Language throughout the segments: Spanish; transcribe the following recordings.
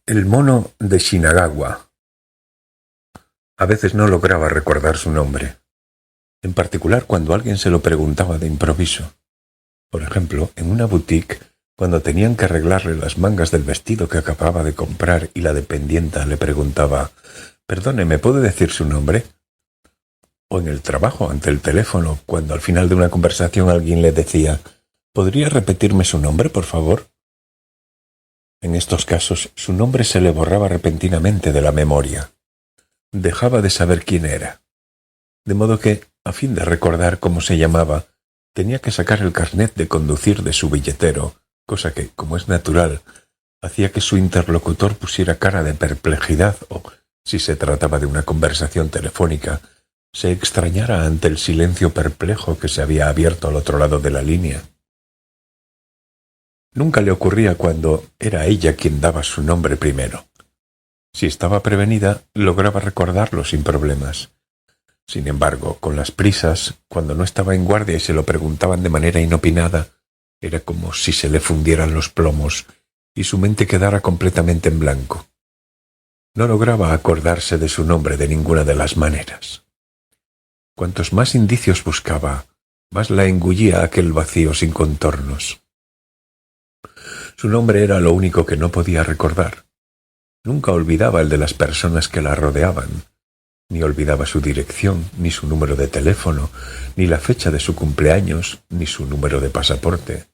El mono de Shinagawa. A veces no lograba recordar su nombre, en particular cuando alguien se lo preguntaba de improviso. Por ejemplo, en una boutique, cuando tenían que arreglarle las mangas del vestido que acababa de comprar y la dependienta le preguntaba «Perdone, ¿me puede decir su nombre?». O en el trabajo, ante el teléfono, cuando al final de una conversación alguien le decía «¿Podría repetirme su nombre, por favor?». En estos casos, su nombre se le borraba repentinamente de la memoria. Dejaba de saber quién era. De modo que, a fin de recordar cómo se llamaba, tenía que sacar el carnet de conducir de su billetero, cosa que, como es natural, hacía que su interlocutor pusiera cara de perplejidad o, si se trataba de una conversación telefónica, se extrañara ante el silencio perplejo que se había abierto al otro lado de la línea. Nunca le ocurría cuando era ella quien daba su nombre primero. Si estaba prevenida, lograba recordarlo sin problemas. Sin embargo, con las prisas, cuando no estaba en guardia y se lo preguntaban de manera inopinada, era como si se le fundieran los plomos y su mente quedara completamente en blanco. No lograba acordarse de su nombre de ninguna de las maneras. Cuantos más indicios buscaba, más la engullía aquel vacío sin contornos. Su nombre era lo único que no podía recordar. Nunca olvidaba el de las personas que la rodeaban. Ni olvidaba su dirección, ni su número de teléfono, ni la fecha de su cumpleaños, ni su número de pasaporte.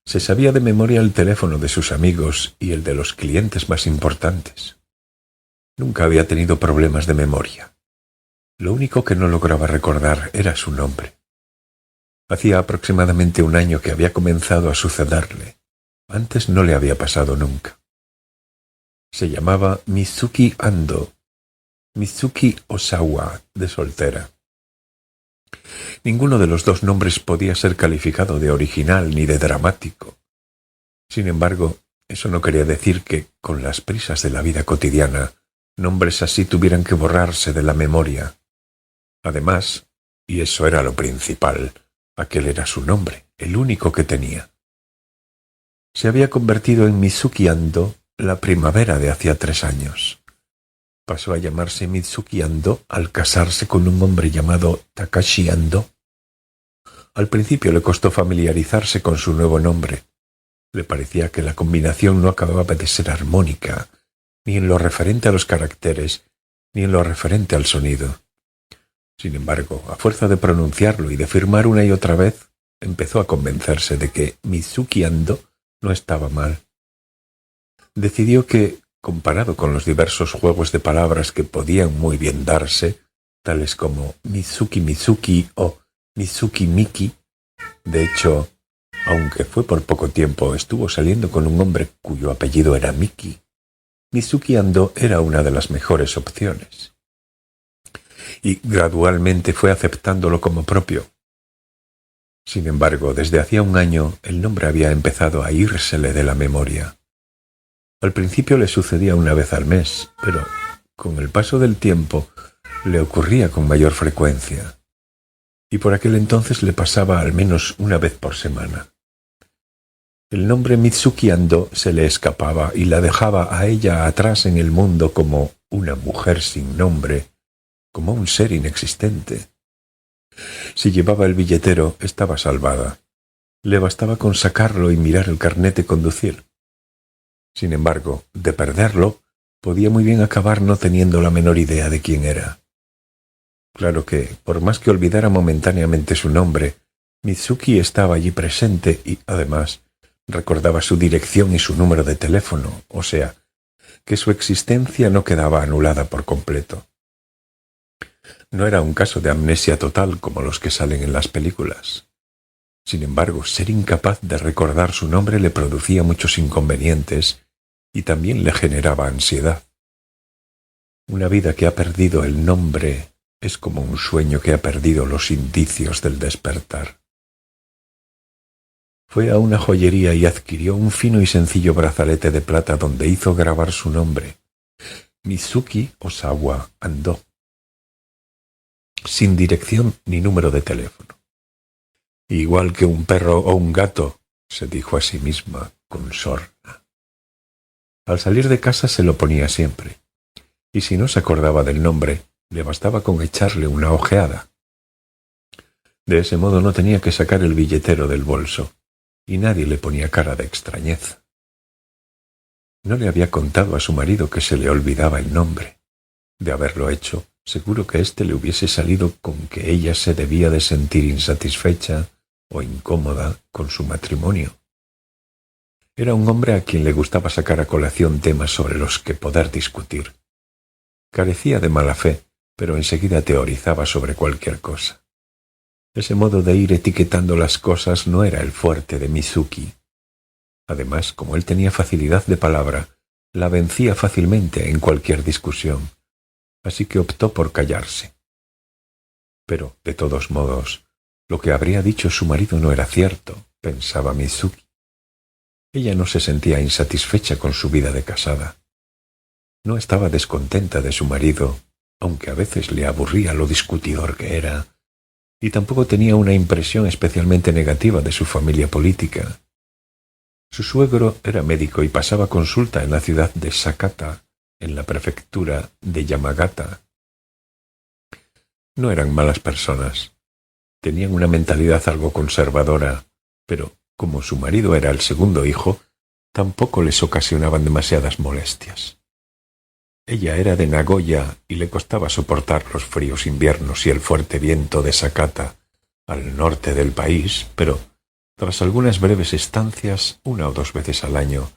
Se sabía de memoria el teléfono de sus amigos y el de los clientes más importantes. Nunca había tenido problemas de memoria. Lo único que no lograba recordar era su nombre. Hacía aproximadamente un año que había comenzado a sucederle. Antes no le había pasado nunca. Se llamaba Mizuki Ando, Mizuki Osawa, de soltera. Ninguno de los dos nombres podía ser calificado de original ni de dramático. Sin embargo, eso no quería decir que, con las prisas de la vida cotidiana, nombres así tuvieran que borrarse de la memoria. Además, y eso era lo principal, aquel era su nombre, el único que tenía. Se había convertido en Mizuki Ando la primavera de hacía 3 años. Pasó a llamarse Mizuki Ando al casarse con un hombre llamado Takashi Ando. Al principio le costó familiarizarse con su nuevo nombre. Le parecía que la combinación no acababa de ser armónica, ni en lo referente a los caracteres, ni en lo referente al sonido. Sin embargo, a fuerza de pronunciarlo y de firmar una y otra vez, empezó a convencerse de que Mizuki Ando no estaba mal. Decidió que, comparado con los diversos juegos de palabras que podían muy bien darse, tales como Mizuki Mizuki o Mizuki Miki, de hecho, aunque fue por poco tiempo, estuvo saliendo con un hombre cuyo apellido era Miki, Mizuki Ando era una de las mejores opciones. Y gradualmente fue aceptándolo como propio. Sin embargo, desde hacía un año el nombre había empezado a írsele de la memoria. Al principio le sucedía una vez al mes, pero con el paso del tiempo le ocurría con mayor frecuencia. Y por aquel entonces le pasaba al menos una vez por semana. El nombre Mizuki Ando se le escapaba y la dejaba a ella atrás en el mundo como una mujer sin nombre, como un ser inexistente. Si llevaba el billetero, estaba salvada. Le bastaba con sacarlo y mirar el carnet de conducir. Sin embargo, de perderlo, podía muy bien acabar no teniendo la menor idea de quién era. Claro que, por más que olvidara momentáneamente su nombre, Mizuki estaba allí presente y, además, recordaba su dirección y su número de teléfono, o sea, que su existencia no quedaba anulada por completo. No era un caso de amnesia total como los que salen en las películas. Sin embargo, ser incapaz de recordar su nombre le producía muchos inconvenientes y también le generaba ansiedad. Una vida que ha perdido el nombre es como un sueño que ha perdido los indicios del despertar. Fue a una joyería y adquirió un fino y sencillo brazalete de plata donde hizo grabar su nombre, Mizuki Osawa Ando, sin dirección ni número de teléfono. Igual que un perro o un gato, se dijo a sí misma con sorna. Al salir de casa se lo ponía siempre, y si no se acordaba del nombre, le bastaba con echarle una ojeada. De ese modo no tenía que sacar el billetero del bolso, y nadie le ponía cara de extrañeza. No le había contado a su marido que se le olvidaba el nombre. De haberlo hecho, seguro que éste le hubiese salido con que ella se debía de sentir insatisfecha o incómoda con su matrimonio. Era un hombre a quien le gustaba sacar a colación temas sobre los que poder discutir. Carecía de mala fe, pero enseguida teorizaba sobre cualquier cosa. Ese modo de ir etiquetando las cosas no era el fuerte de Mizuki. Además, como él tenía facilidad de palabra, la vencía fácilmente en cualquier discusión, así que optó por callarse. Pero, de todos modos, lo que habría dicho su marido no era cierto, pensaba Mizuki. Ella no se sentía insatisfecha con su vida de casada. No estaba descontenta de su marido, aunque a veces le aburría lo discutidor que era, y tampoco tenía una impresión especialmente negativa de su familia política. Su suegro era médico y pasaba consulta en la ciudad de Sakata, en la prefectura de Yamagata. No eran malas personas. Tenían una mentalidad algo conservadora, pero como su marido era el segundo hijo, tampoco les ocasionaban demasiadas molestias. Ella era de Nagoya y le costaba soportar los fríos inviernos y el fuerte viento de Sakata, al norte del país, pero tras algunas breves estancias, 1 o 2 veces al año,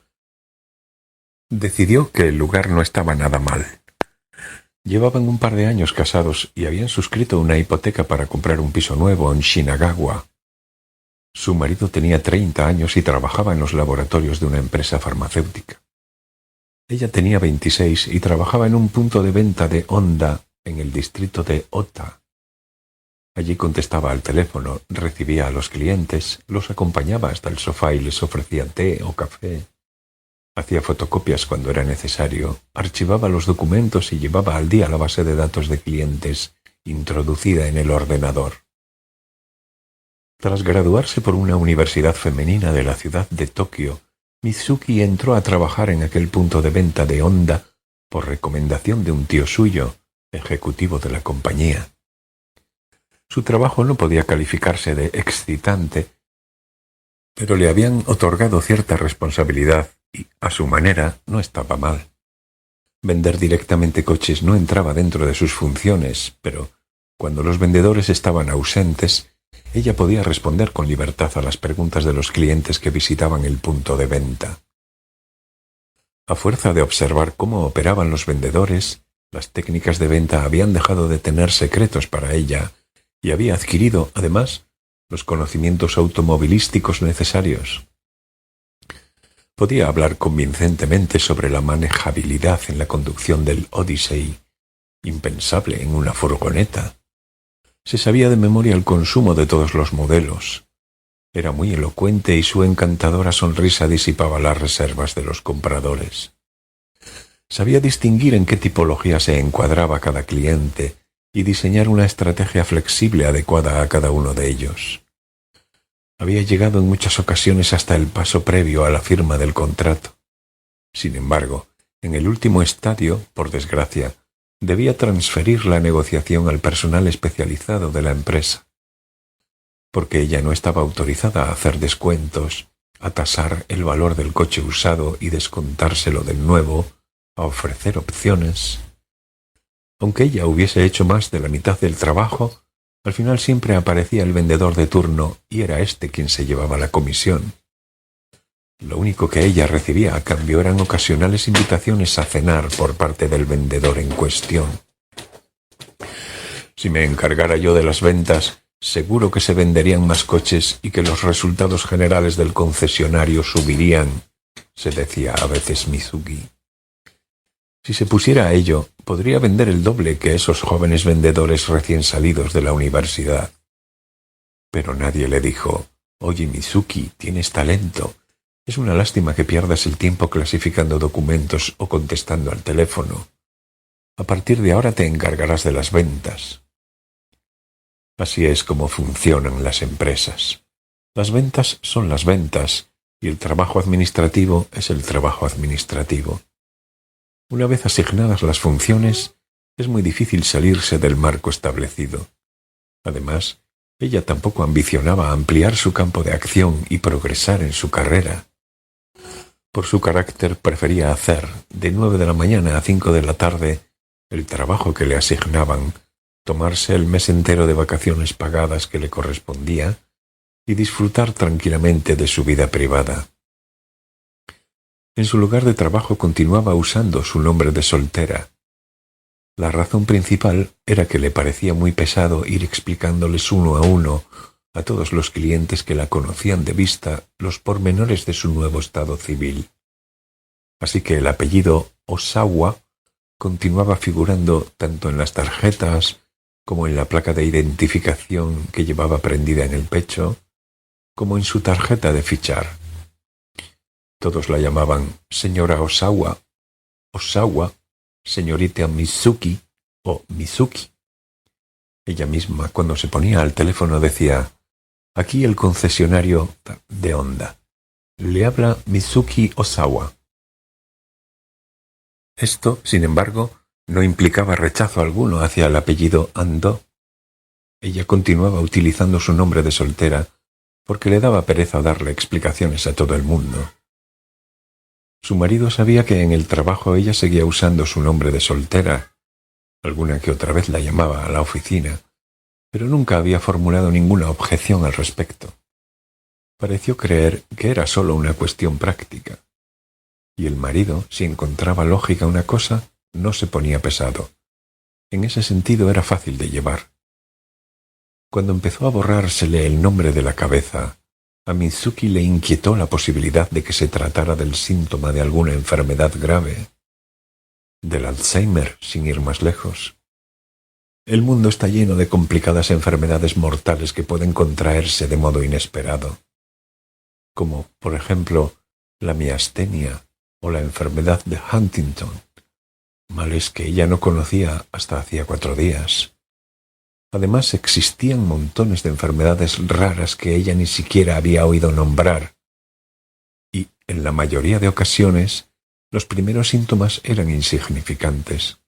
decidió que el lugar no estaba nada mal. Llevaban un par de años casados y habían suscrito una hipoteca para comprar un piso nuevo en Shinagawa. Su marido tenía 30 años y trabajaba en los laboratorios de una empresa farmacéutica. Ella tenía 26 y trabajaba en un punto de venta de Honda en el distrito de Ota. Allí contestaba al teléfono, recibía a los clientes, los acompañaba hasta el sofá y les ofrecía té o café. Hacía fotocopias cuando era necesario, archivaba los documentos y llevaba al día la base de datos de clientes introducida en el ordenador. Tras graduarse por una universidad femenina de la ciudad de Tokio, Mizuki entró a trabajar en aquel punto de venta de Honda por recomendación de un tío suyo, ejecutivo de la compañía. Su trabajo no podía calificarse de excitante, pero le habían otorgado cierta responsabilidad y, a su manera, no estaba mal. Vender directamente coches no entraba dentro de sus funciones, pero cuando los vendedores estaban ausentes, ella podía responder con libertad a las preguntas de los clientes que visitaban el punto de venta. A fuerza de observar cómo operaban los vendedores, las técnicas de venta habían dejado de tener secretos para ella y había adquirido, además, los conocimientos automovilísticos necesarios. Podía hablar convincentemente sobre la manejabilidad en la conducción del Odyssey, impensable en una furgoneta. Se sabía de memoria el consumo de todos los modelos. Era muy elocuente y su encantadora sonrisa disipaba las reservas de los compradores. Sabía distinguir en qué tipología se encuadraba cada cliente y diseñar una estrategia flexible adecuada a cada uno de ellos. Había llegado en muchas ocasiones hasta el paso previo a la firma del contrato. Sin embargo, en el último estadio, por desgracia, debía transferir la negociación al personal especializado de la empresa, porque ella no estaba autorizada a hacer descuentos, a tasar el valor del coche usado y descontárselo del nuevo, a ofrecer opciones. Aunque ella hubiese hecho más de la mitad del trabajo, al final siempre aparecía el vendedor de turno y era éste quien se llevaba la comisión. Lo único que ella recibía a cambio eran ocasionales invitaciones a cenar por parte del vendedor en cuestión. Si me encargara yo de las ventas, seguro que se venderían más coches y que los resultados generales del concesionario subirían, se decía a veces Mizuki. Si se pusiera a ello, podría vender el doble que esos jóvenes vendedores recién salidos de la universidad. Pero nadie le dijo, «Oye, Mizuki, tienes talento. Es una lástima que pierdas el tiempo clasificando documentos o contestando al teléfono. A partir de ahora te encargarás de las ventas». Así es como funcionan las empresas. Las ventas son las ventas, y el trabajo administrativo es el trabajo administrativo. Una vez asignadas las funciones, es muy difícil salirse del marco establecido. Además, ella tampoco ambicionaba ampliar su campo de acción y progresar en su carrera. Por su carácter prefería hacer, de 9 de la mañana a 5 de la tarde, el trabajo que le asignaban, tomarse el mes entero de vacaciones pagadas que le correspondía y disfrutar tranquilamente de su vida privada. En su lugar de trabajo continuaba usando su nombre de soltera. La razón principal era que le parecía muy pesado ir explicándoles uno a uno a todos los clientes que la conocían de vista los pormenores de su nuevo estado civil. Así que el apellido Osawa continuaba figurando tanto en las tarjetas como en la placa de identificación que llevaba prendida en el pecho, como en su tarjeta de fichar. Todos la llamaban señora Osawa, señorita Mizuki o Mizuki. Ella misma, cuando se ponía al teléfono, decía: «Aquí el concesionario de Honda. Le habla Mizuki Osawa». Esto, sin embargo, no implicaba rechazo alguno hacia el apellido Ando. Ella continuaba utilizando su nombre de soltera porque le daba pereza darle explicaciones a todo el mundo. Su marido sabía que en el trabajo ella seguía usando su nombre de soltera. Alguna que otra vez la llamaba a la oficina, pero nunca había formulado ninguna objeción al respecto. Pareció creer que era solo una cuestión práctica. Y el marido, si encontraba lógica una cosa, no se ponía pesado. En ese sentido era fácil de llevar. Cuando empezó a borrársele el nombre de la cabeza, a Mizuki le inquietó la posibilidad de que se tratara del síntoma de alguna enfermedad grave, del Alzheimer, sin ir más lejos. El mundo está lleno de complicadas enfermedades mortales que pueden contraerse de modo inesperado, como, por ejemplo, la miastenia o la enfermedad de Huntington, males que ella no conocía hasta hacía 4 días. Además, existían montones de enfermedades raras que ella ni siquiera había oído nombrar, y, en la mayoría de ocasiones, los primeros síntomas eran insignificantes.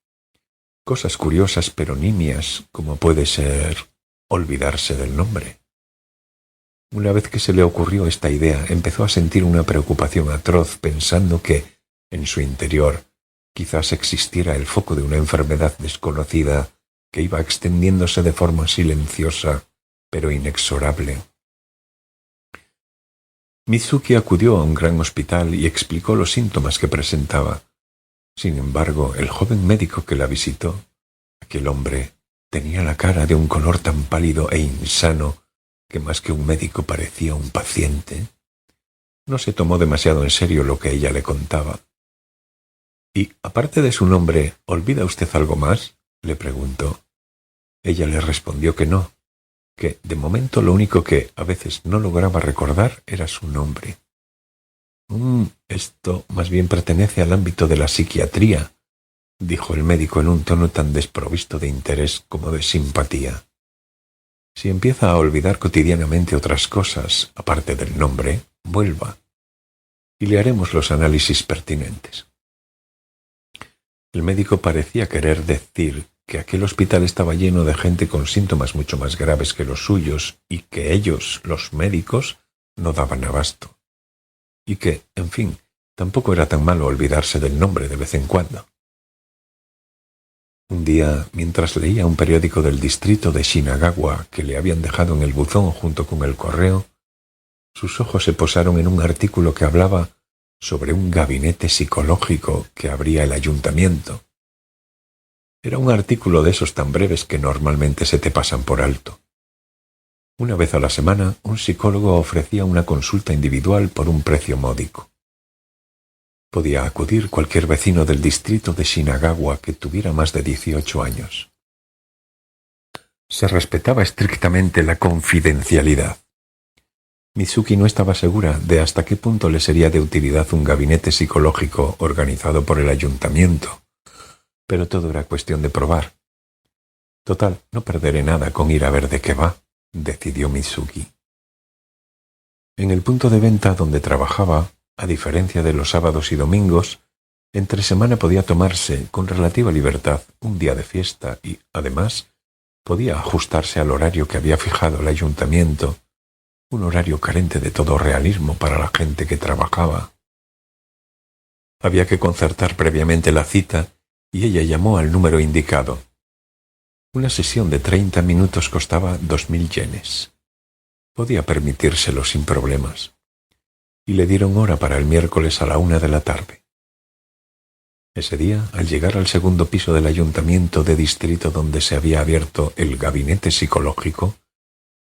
Cosas curiosas pero nimias, como puede ser olvidarse del nombre. Una vez que se le ocurrió esta idea, empezó a sentir una preocupación atroz pensando que, en su interior, quizás existiera el foco de una enfermedad desconocida que iba extendiéndose de forma silenciosa, pero inexorable. Mizuki acudió a un gran hospital y explicó los síntomas que presentaba. Sin embargo, el joven médico que la visitó, aquel hombre, tenía la cara de un color tan pálido e insano que más que un médico parecía un paciente. No se tomó demasiado en serio lo que ella le contaba. «¿Y, aparte de su nombre, olvida usted algo más?», le preguntó. Ella le respondió que no, que de momento lo único que a veces no lograba recordar era su nombre. Esto más bien pertenece al ámbito de la psiquiatría», dijo el médico en un tono tan desprovisto de interés como de simpatía. «Si empieza a olvidar cotidianamente otras cosas, aparte del nombre, vuelva, y le haremos los análisis pertinentes». El médico parecía querer decir que aquel hospital estaba lleno de gente con síntomas mucho más graves que los suyos y que ellos, los médicos, no daban abasto. Y que, en fin, tampoco era tan malo olvidarse del nombre de vez en cuando. Un día, mientras leía un periódico del distrito de Shinagawa que le habían dejado en el buzón junto con el correo, sus ojos se posaron en un artículo que hablaba sobre un gabinete psicológico que abría el ayuntamiento. Era un artículo de esos tan breves que normalmente se te pasan por alto. Una vez a la semana, un psicólogo ofrecía una consulta individual por un precio módico. Podía acudir cualquier vecino del distrito de Shinagawa que tuviera más de 18 años. Se respetaba estrictamente la confidencialidad. Mizuki no estaba segura de hasta qué punto le sería de utilidad un gabinete psicológico organizado por el ayuntamiento, pero todo era cuestión de probar. Total, no perderé nada con ir a ver de qué va, decidió Mizuki. En el punto de venta donde trabajaba, a diferencia de los sábados y domingos, entre semana podía tomarse con relativa libertad un día de fiesta y, además, podía ajustarse al horario que había fijado el ayuntamiento, un horario carente de todo realismo para la gente que trabajaba. Había que concertar previamente la cita y ella llamó al número indicado. Una sesión de 30 minutos costaba 2000 yenes. Podía permitírselo sin problemas. Y le dieron hora para el miércoles a la 1 de la tarde. Ese día, al llegar al segundo piso del ayuntamiento de distrito donde se había abierto el gabinete psicológico,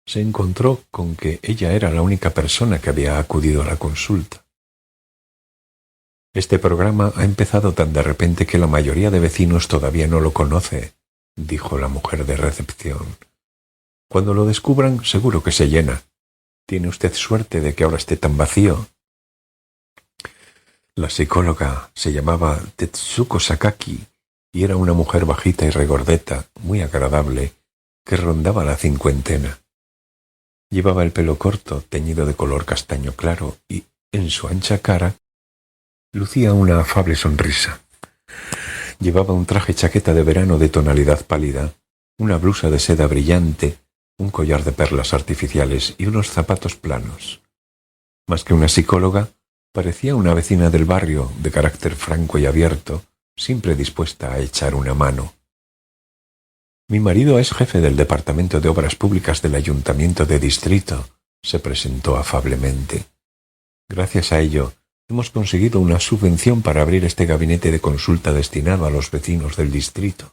se encontró con que ella era la única persona que había acudido a la consulta. Este programa ha empezado tan de repente que la mayoría de vecinos todavía no lo conoce, dijo la mujer de recepción. Cuando lo descubran, seguro que se llena. Tiene usted suerte de que ahora esté tan vacío. La psicóloga se llamaba Tetsuko Sakaki y era una mujer bajita y regordeta, muy agradable, que rondaba la 50. Llevaba el pelo corto, teñido de color castaño claro, y en su ancha cara lucía una afable sonrisa. Llevaba un traje chaqueta de verano de tonalidad pálida, una blusa de seda brillante, un collar de perlas artificiales y unos zapatos planos. Más que una psicóloga, parecía una vecina del barrio, de carácter franco y abierto, siempre dispuesta a echar una mano. Mi marido es jefe del Departamento de Obras Públicas del Ayuntamiento de Distrito, se presentó afablemente. Gracias a ello, hemos conseguido una subvención para abrir este gabinete de consulta destinado a los vecinos del distrito.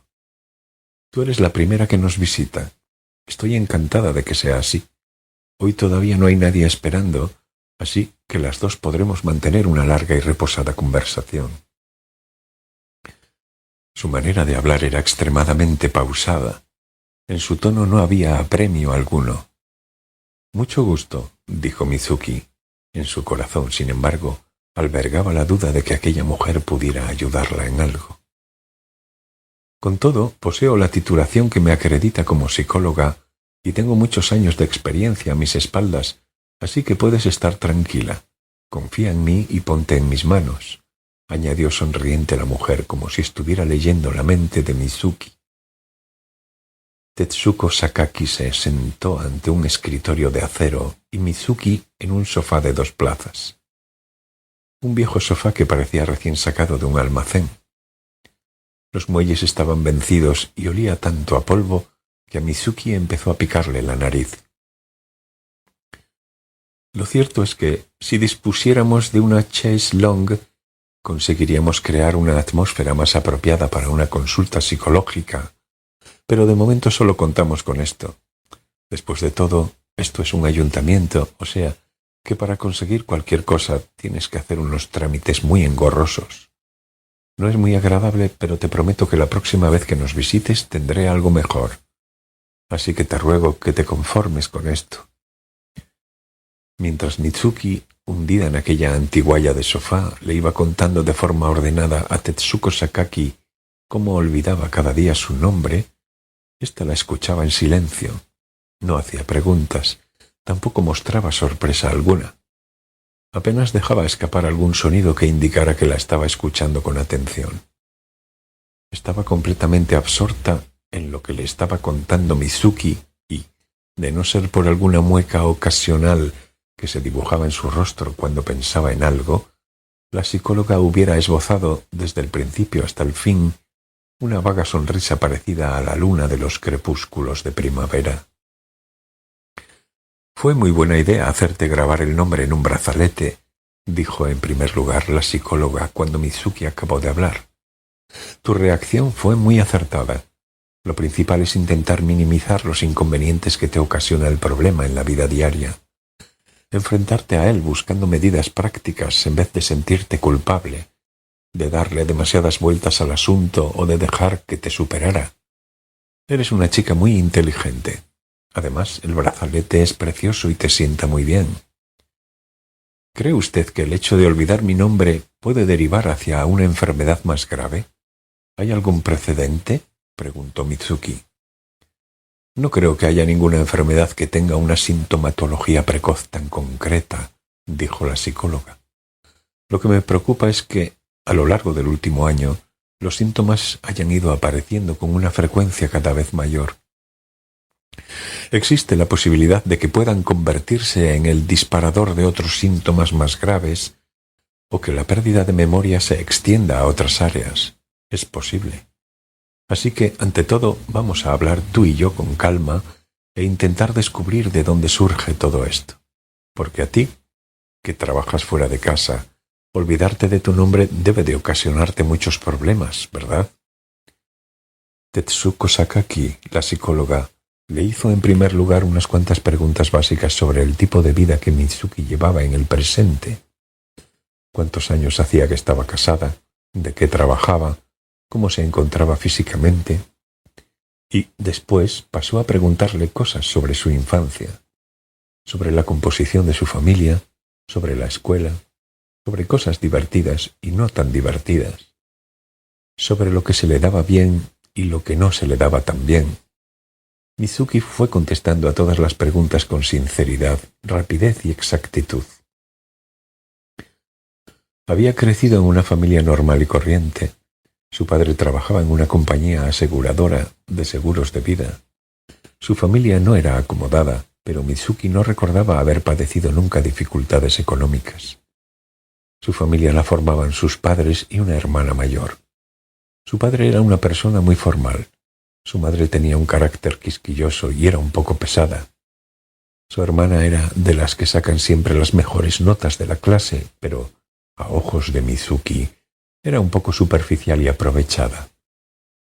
Tú eres la primera que nos visita. Estoy encantada de que sea así. Hoy todavía no hay nadie esperando, así que las dos podremos mantener una larga y reposada conversación. Su manera de hablar era extremadamente pausada. En su tono no había apremio alguno. Mucho gusto, dijo Mizuki. En su corazón, sin embargo, albergaba la duda de que aquella mujer pudiera ayudarla en algo. Con todo, poseo la titulación que me acredita como psicóloga y tengo muchos años de experiencia a mis espaldas, así que puedes estar tranquila. Confía en mí y ponte en mis manos, añadió sonriente la mujer como si estuviera leyendo la mente de Mizuki. Tetsuko Sakaki se sentó ante un escritorio de acero y Mizuki en un sofá de 2 plazas. Un viejo sofá que parecía recién sacado de un almacén. Los muelles estaban vencidos y olía tanto a polvo que a Mizuki empezó a picarle la nariz. Lo cierto es que, si dispusiéramos de una chaise longue, conseguiríamos crear una atmósfera más apropiada para una consulta psicológica, pero de momento solo contamos con esto. Después de todo, esto es un ayuntamiento, o sea, que para conseguir cualquier cosa tienes que hacer unos trámites muy engorrosos. No es muy agradable, pero te prometo que la próxima vez que nos visites tendré algo mejor. Así que te ruego que te conformes con esto. Mientras Mitsuki, hundida en aquella antigualla de sofá, le iba contando de forma ordenada a Tetsuko Sakaki cómo olvidaba cada día su nombre, ésta la escuchaba en silencio. No hacía preguntas, tampoco mostraba sorpresa alguna. Apenas dejaba escapar algún sonido que indicara que la estaba escuchando con atención. Estaba completamente absorta en lo que le estaba contando Mizuki y, de no ser por alguna mueca ocasional que se dibujaba en su rostro cuando pensaba en algo, la psicóloga hubiera esbozado, desde el principio hasta el fin, una vaga sonrisa parecida a la luna de los crepúsculos de primavera. Fue muy buena idea hacerte grabar el nombre en un brazalete, dijo en primer lugar la psicóloga cuando Mizuki acabó de hablar. Tu reacción fue muy acertada. Lo principal es intentar minimizar los inconvenientes que te ocasiona el problema en la vida diaria. Enfrentarte a él buscando medidas prácticas en vez de sentirte culpable, de darle demasiadas vueltas al asunto o de dejar que te superara. Eres una chica muy inteligente. Además, el brazalete es precioso y te sienta muy bien. ¿Cree usted que el hecho de olvidar mi nombre puede derivar hacia una enfermedad más grave? ¿Hay algún precedente?, preguntó Mitsuki. No creo que haya ninguna enfermedad que tenga una sintomatología precoz tan concreta, dijo la psicóloga. Lo que me preocupa es que, a lo largo del último año, los síntomas hayan ido apareciendo con una frecuencia cada vez mayor. Existe la posibilidad de que puedan convertirse en el disparador de otros síntomas más graves o que la pérdida de memoria se extienda a otras áreas. Es posible. Así que, ante todo, vamos a hablar tú y yo con calma e intentar descubrir de dónde surge todo esto. Porque a ti, que trabajas fuera de casa, olvidarte de tu nombre debe de ocasionarte muchos problemas, ¿verdad? Tetsuko Sakaki, la psicóloga, le hizo en primer lugar unas cuantas preguntas básicas sobre el tipo de vida que Mitsuki llevaba en el presente. ¿Cuántos años hacía que estaba casada? ¿De qué trabajaba? ¿Cómo se encontraba físicamente? Y después pasó a preguntarle cosas sobre su infancia, sobre la composición de su familia, sobre la escuela, sobre cosas divertidas y no tan divertidas, sobre lo que se le daba bien y lo que no se le daba tan bien. Mitsuki fue contestando a todas las preguntas con sinceridad, rapidez y exactitud. Había crecido en una familia normal y corriente. Su padre trabajaba en una compañía aseguradora de seguros de vida. Su familia no era acomodada, pero Mitsuki no recordaba haber padecido nunca dificultades económicas. Su familia la formaban sus padres y una hermana mayor. Su padre era una persona muy formal. Su madre tenía un carácter quisquilloso y era un poco pesada. Su hermana era de las que sacan siempre las mejores notas de la clase, pero, a ojos de Mitsuki, era un poco superficial y aprovechada.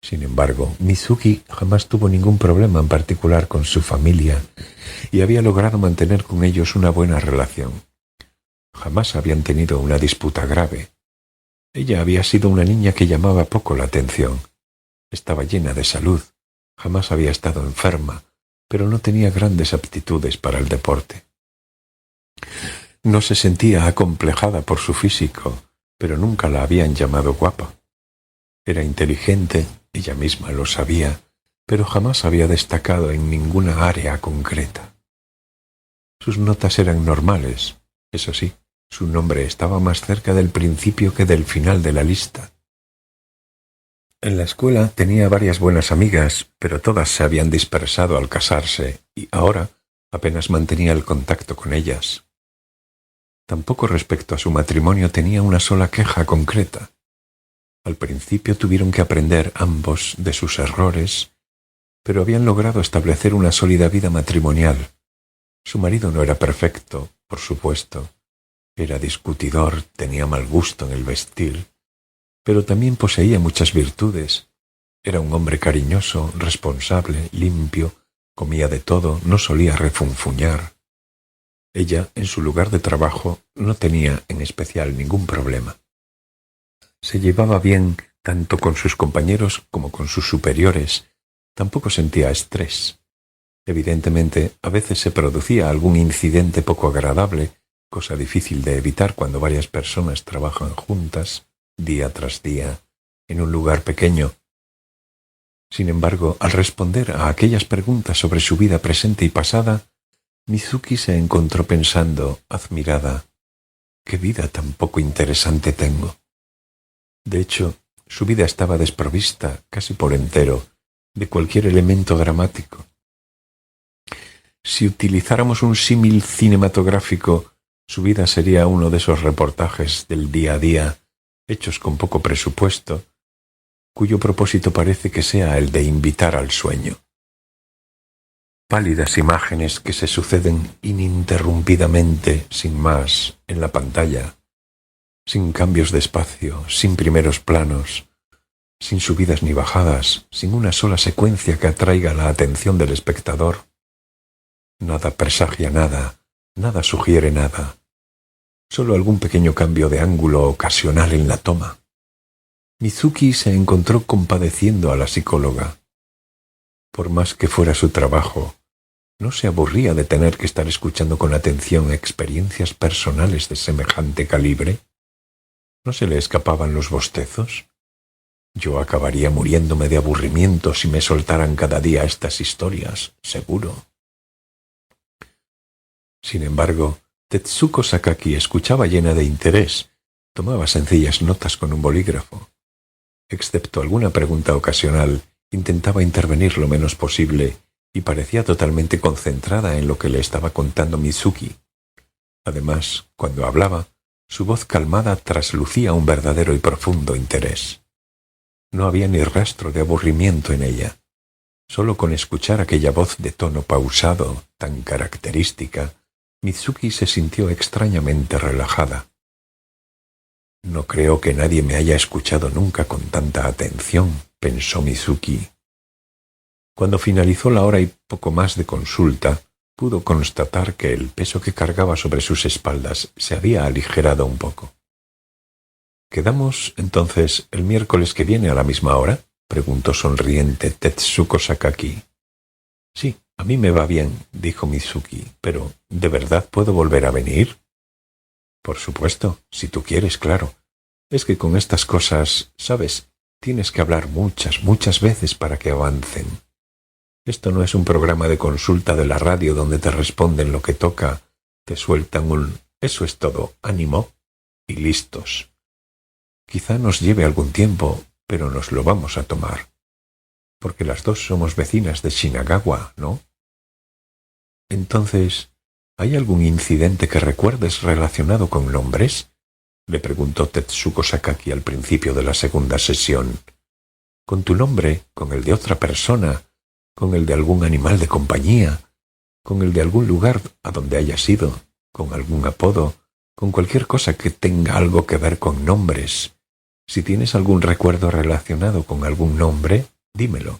Sin embargo, Mitsuki jamás tuvo ningún problema en particular con su familia y había logrado mantener con ellos una buena relación. Jamás habían tenido una disputa grave. Ella había sido una niña que llamaba poco la atención. Estaba llena de salud, jamás había estado enferma, pero no tenía grandes aptitudes para el deporte. No se sentía acomplejada por su físico, pero nunca la habían llamado guapa. Era inteligente, ella misma lo sabía, pero jamás había destacado en ninguna área concreta. Sus notas eran normales, eso sí, su nombre estaba más cerca del principio que del final de la lista. En la escuela tenía varias buenas amigas, pero todas se habían dispersado al casarse y ahora apenas mantenía el contacto con ellas. Tampoco respecto a su matrimonio tenía una sola queja concreta. Al principio tuvieron que aprender ambos de sus errores, pero habían logrado establecer una sólida vida matrimonial. Su marido no era perfecto, por supuesto. Era discutidor, tenía mal gusto en el vestir, pero también poseía muchas virtudes. Era un hombre cariñoso, responsable, limpio, comía de todo, no solía refunfuñar. Ella, en su lugar de trabajo, no tenía en especial ningún problema. Se llevaba bien tanto con sus compañeros como con sus superiores. Tampoco sentía estrés. Evidentemente, a veces se producía algún incidente poco agradable, cosa difícil de evitar cuando varias personas trabajan juntas, día tras día, en un lugar pequeño. Sin embargo, al responder a aquellas preguntas sobre su vida presente y pasada, Mitsuki se encontró pensando, admirada, «¿Qué vida tan poco interesante tengo?» De hecho, su vida estaba desprovista, casi por entero, de cualquier elemento dramático. Si utilizáramos un símil cinematográfico, su vida sería uno de esos reportajes del día a día, hechos con poco presupuesto, cuyo propósito parece que sea el de invitar al sueño. Pálidas imágenes que se suceden ininterrumpidamente, sin más, en la pantalla, sin cambios de espacio, sin primeros planos, sin subidas ni bajadas, sin una sola secuencia que atraiga la atención del espectador. Nada presagia nada, nada sugiere nada, solo algún pequeño cambio de ángulo ocasional en la toma. Mitsuki se encontró compadeciendo a la psicóloga. Por más que fuera su trabajo, no se aburría de tener que estar escuchando con atención experiencias personales de semejante calibre. ¿No se le escapaban los bostezos? Yo acabaría muriéndome de aburrimiento si me soltaran cada día estas historias, seguro. Sin embargo, Tetsuko Sakaki escuchaba llena de interés. Tomaba sencillas notas con un bolígrafo. Excepto alguna pregunta ocasional, intentaba intervenir lo menos posible y parecía totalmente concentrada en lo que le estaba contando Mizuki. Además, cuando hablaba, su voz calmada traslucía un verdadero y profundo interés. No había ni rastro de aburrimiento en ella. Solo con escuchar aquella voz de tono pausado, tan característica, Mizuki se sintió extrañamente relajada. «No creo que nadie me haya escuchado nunca con tanta atención», pensó Mizuki. Cuando finalizó la hora y poco más de consulta, pudo constatar que el peso que cargaba sobre sus espaldas se había aligerado un poco. «¿Quedamos, entonces, el miércoles que viene a la misma hora?», preguntó sonriente Tetsuko Sakaki. «Sí, a mí me va bien», dijo Mizuki, «pero ¿de verdad puedo volver a venir?» «Por supuesto, si tú quieres, claro. Es que con estas cosas, ¿sabes? Tienes que hablar muchas veces para que avancen. Esto no es un programa de consulta de la radio donde te responden lo que toca, te sueltan un «eso es todo, ánimo» y listos. Quizá nos lleve algún tiempo, pero nos lo vamos a tomar. Porque las dos somos vecinas de Shinagawa, ¿no? Entonces, ¿hay algún incidente que recuerdes relacionado con nombres?, le preguntó Tetsuko Sakaki al principio de la segunda sesión. ¿Con tu nombre, con el de otra persona, con el de algún animal de compañía, con el de algún lugar a donde hayas ido, con algún apodo, con cualquier cosa que tenga algo que ver con nombres? Si tienes algún recuerdo relacionado con algún nombre, dímelo».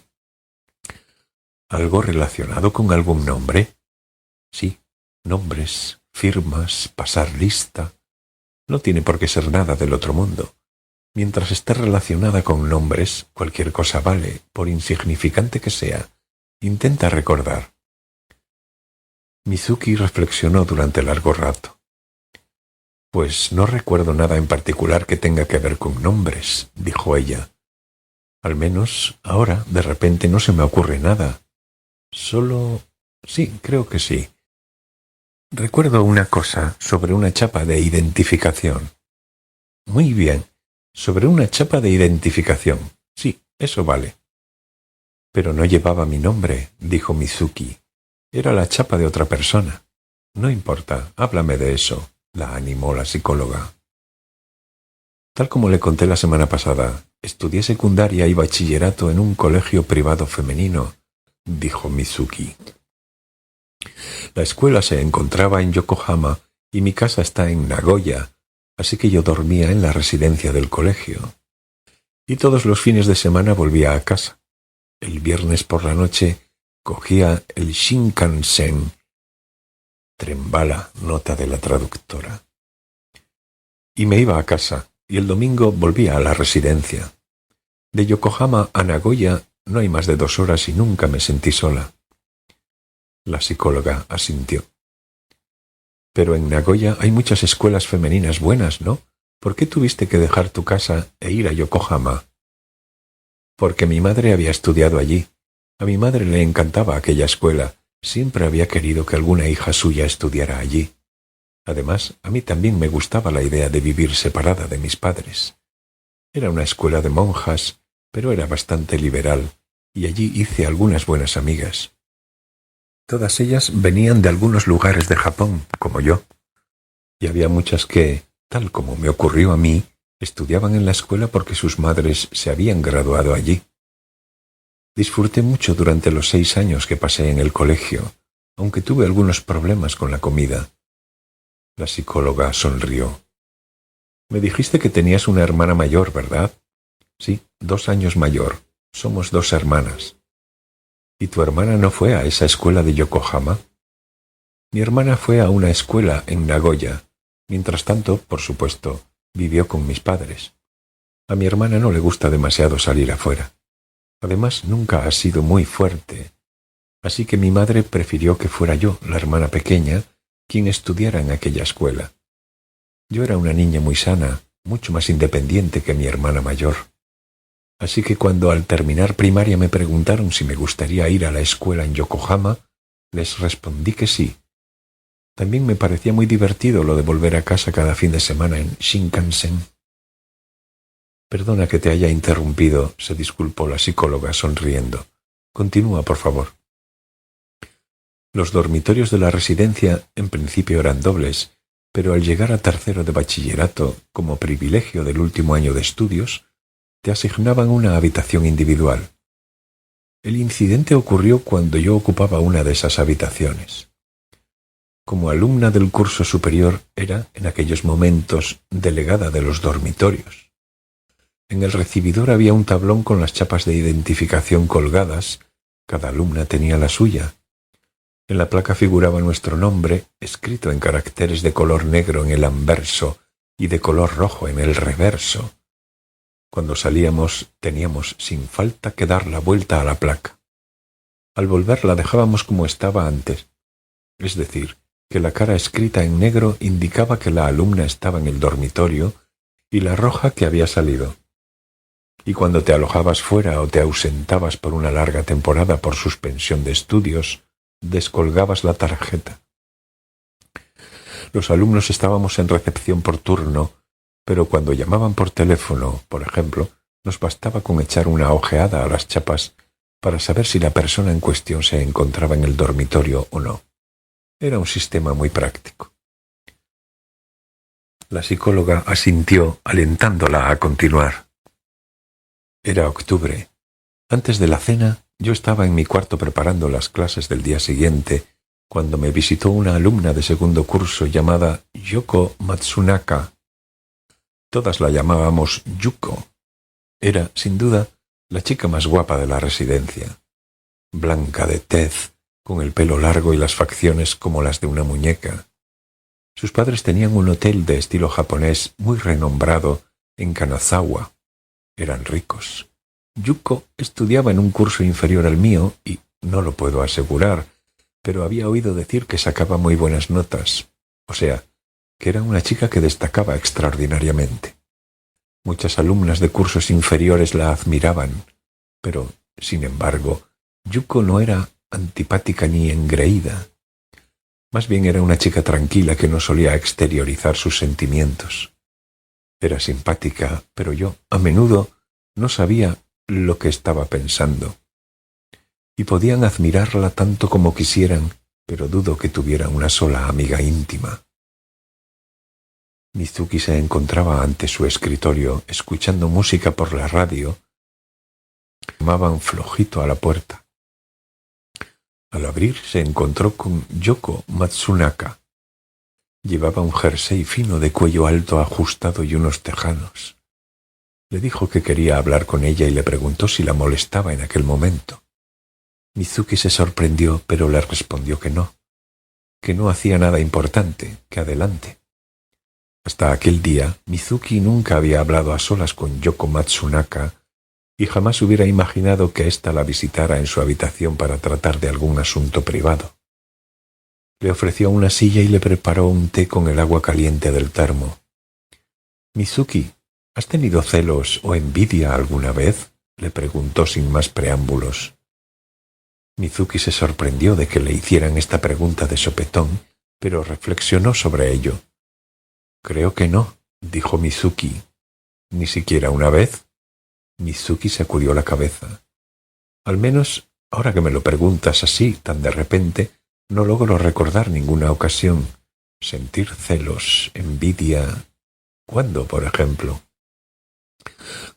«¿Algo relacionado con algún nombre?» «Sí, nombres, firmas, pasar lista. No tiene por qué ser nada del otro mundo. Mientras esté relacionada con nombres, cualquier cosa vale, por insignificante que sea. Intenta recordar». Mizuki reflexionó durante largo rato. «Pues no recuerdo nada en particular que tenga que ver con nombres», dijo ella. «Al menos ahora, de repente, no se me ocurre nada. Solo... sí, creo que sí. Recuerdo una cosa sobre una chapa de identificación». «Muy bien, sobre una chapa de identificación. Sí, eso vale». «Pero no llevaba mi nombre», dijo Mizuki. «Era la chapa de otra persona». «No importa, háblame de eso», la animó la psicóloga. «Tal como le conté la semana pasada, estudié secundaria y bachillerato en un colegio privado femenino», dijo Mizuki. «La escuela se encontraba en Yokohama y mi casa está en Nagoya, así que yo dormía en la residencia del colegio. Y todos los fines de semana volvía a casa. El viernes por la noche cogía el Shinkansen», tren bala, nota de la traductora, «y me iba a casa, y el domingo volvía a la residencia. De Yokohama a Nagoya no hay más de 2 horas y nunca me sentí sola». La psicóloga asintió. «Pero en Nagoya hay muchas escuelas femeninas buenas, ¿no? ¿Por qué tuviste que dejar tu casa e ir a Yokohama?» «Porque mi madre había estudiado allí. A mi madre le encantaba aquella escuela. Siempre había querido que alguna hija suya estudiara allí. Además, a mí también me gustaba la idea de vivir separada de mis padres. Era una escuela de monjas, pero era bastante liberal, y allí hice algunas buenas amigas. Todas ellas venían de algunos lugares de Japón, como yo. Y había muchas que, tal como me ocurrió a mí, estudiaban en la escuela porque sus madres se habían graduado allí. Disfruté mucho durante los 6 años que pasé en el colegio, aunque tuve algunos problemas con la comida». La psicóloga sonrió. «Me dijiste que tenías una hermana mayor, ¿verdad?» «Sí, 2 años mayor. Somos 2 hermanas». «¿Y tu hermana no fue a esa escuela de Yokohama?» «Mi hermana fue a una escuela en Nagoya. Mientras tanto, por supuesto, vivió con mis padres. A mi hermana no le gusta demasiado salir afuera. Además, nunca ha sido muy fuerte. Así que mi madre prefirió que fuera yo, la hermana pequeña, quien estudiara en aquella escuela. Yo era una niña muy sana, mucho más independiente que mi hermana mayor. Así que cuando al terminar primaria me preguntaron si me gustaría ir a la escuela en Yokohama, les respondí que sí. También me parecía muy divertido lo de volver a casa cada fin de semana en Shinkansen. Perdona que te haya interrumpido, se disculpó la psicóloga sonriendo. Continúa, por favor. Los dormitorios de la residencia en principio eran dobles, pero al llegar a tercero de bachillerato, como privilegio del último año de estudios, te asignaban una habitación individual. El incidente ocurrió cuando yo ocupaba una de esas habitaciones. Como alumna del curso superior, era, en aquellos momentos, delegada de los dormitorios. En el recibidor había un tablón con las chapas de identificación colgadas. Cada alumna tenía la suya. En la placa figuraba nuestro nombre, escrito en caracteres de color negro en el anverso y de color rojo en el reverso. Cuando salíamos, teníamos sin falta que dar la vuelta a la placa. Al volver la dejábamos como estaba antes, es decir, que la cara escrita en negro indicaba que la alumna estaba en el dormitorio y la roja que había salido. Y cuando te alojabas fuera o te ausentabas por una larga temporada por suspensión de estudios, descolgabas la tarjeta. Los alumnos estábamos en recepción por turno, pero cuando llamaban por teléfono, por ejemplo, nos bastaba con echar una ojeada a las chapas para saber si la persona en cuestión se encontraba en el dormitorio o no. Era un sistema muy práctico. La psicóloga asintió, alentándola a continuar. Era octubre. Antes de la cena, yo estaba en mi cuarto preparando las clases del día siguiente, cuando me visitó una alumna de segundo curso llamada Yoko Matsunaka. Todas la llamábamos Yuko. Era, sin duda, la chica más guapa de la residencia. Blanca de tez, con el pelo largo y las facciones como las de una muñeca. Sus padres tenían un hotel de estilo japonés muy renombrado en Kanazawa. Eran ricos. Yuko estudiaba en un curso inferior al mío y, no lo puedo asegurar, pero había oído decir que sacaba muy buenas notas. O sea, que era una chica que destacaba extraordinariamente. Muchas alumnas de cursos inferiores la admiraban, pero, sin embargo, Yuko no era antipática ni engreída. Más bien era una chica tranquila que no solía exteriorizar sus sentimientos. Era simpática, pero yo, a menudo, no sabía lo que estaba pensando. Y podían admirarla tanto como quisieran, pero dudo que tuviera una sola amiga íntima. Mizuki se encontraba ante su escritorio, escuchando música por la radio. Llamaban flojito a la puerta. Al abrir se encontró con Yoko Matsunaka. Llevaba un jersey fino de cuello alto ajustado y unos tejanos. Le dijo que quería hablar con ella y le preguntó si la molestaba en aquel momento. Mizuki se sorprendió, pero le respondió que no hacía nada importante, que adelante. Hasta aquel día, Mizuki nunca había hablado a solas con Yoko Matsunaka y jamás hubiera imaginado que ésta la visitara en su habitación para tratar de algún asunto privado. Le ofreció una silla y le preparó un té con el agua caliente del termo. «Mizuki, ¿has tenido celos o envidia alguna vez?», le preguntó sin más preámbulos. Mizuki se sorprendió de que le hicieran esta pregunta de sopetón, pero reflexionó sobre ello. «Creo que no», dijo Mizuki. «¿Ni siquiera una vez?». Mizuki sacudió la cabeza. «Al menos, ahora que me lo preguntas así, tan de repente, no logro recordar ninguna ocasión. Sentir celos, envidia... ¿Cuándo, por ejemplo?»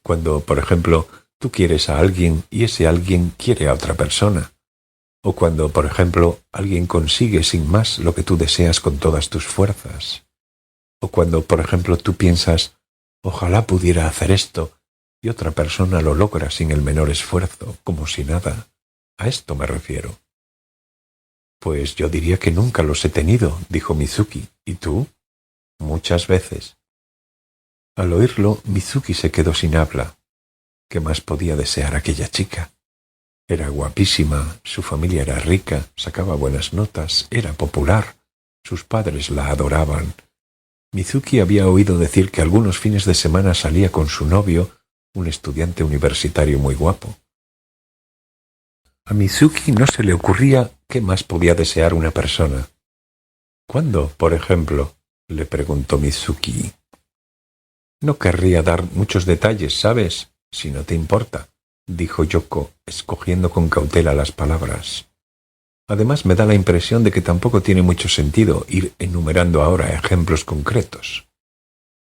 «Cuando, por ejemplo, tú quieres a alguien y ese alguien quiere a otra persona. O cuando, por ejemplo, alguien consigue sin más lo que tú deseas con todas tus fuerzas. O cuando, por ejemplo, tú piensas, ojalá pudiera hacer esto, y otra persona lo logra sin el menor esfuerzo, como si nada. A esto me refiero». «Pues yo diría que nunca los he tenido», dijo Mizuki. «¿Y tú?» «Muchas veces». Al oírlo, Mizuki se quedó sin habla. ¿Qué más podía desear aquella chica? Era guapísima, su familia era rica, sacaba buenas notas, era popular, sus padres la adoraban. Mizuki había oído decir que algunos fines de semana salía con su novio, un estudiante universitario muy guapo. A Mizuki no se le ocurría qué más podía desear una persona. ¿Cuándo, por ejemplo? Le preguntó Mizuki. No querría dar muchos detalles, ¿sabes? Si no te importa, dijo Yoko, escogiendo con cautela las palabras. Además, me da la impresión de que tampoco tiene mucho sentido ir enumerando ahora ejemplos concretos.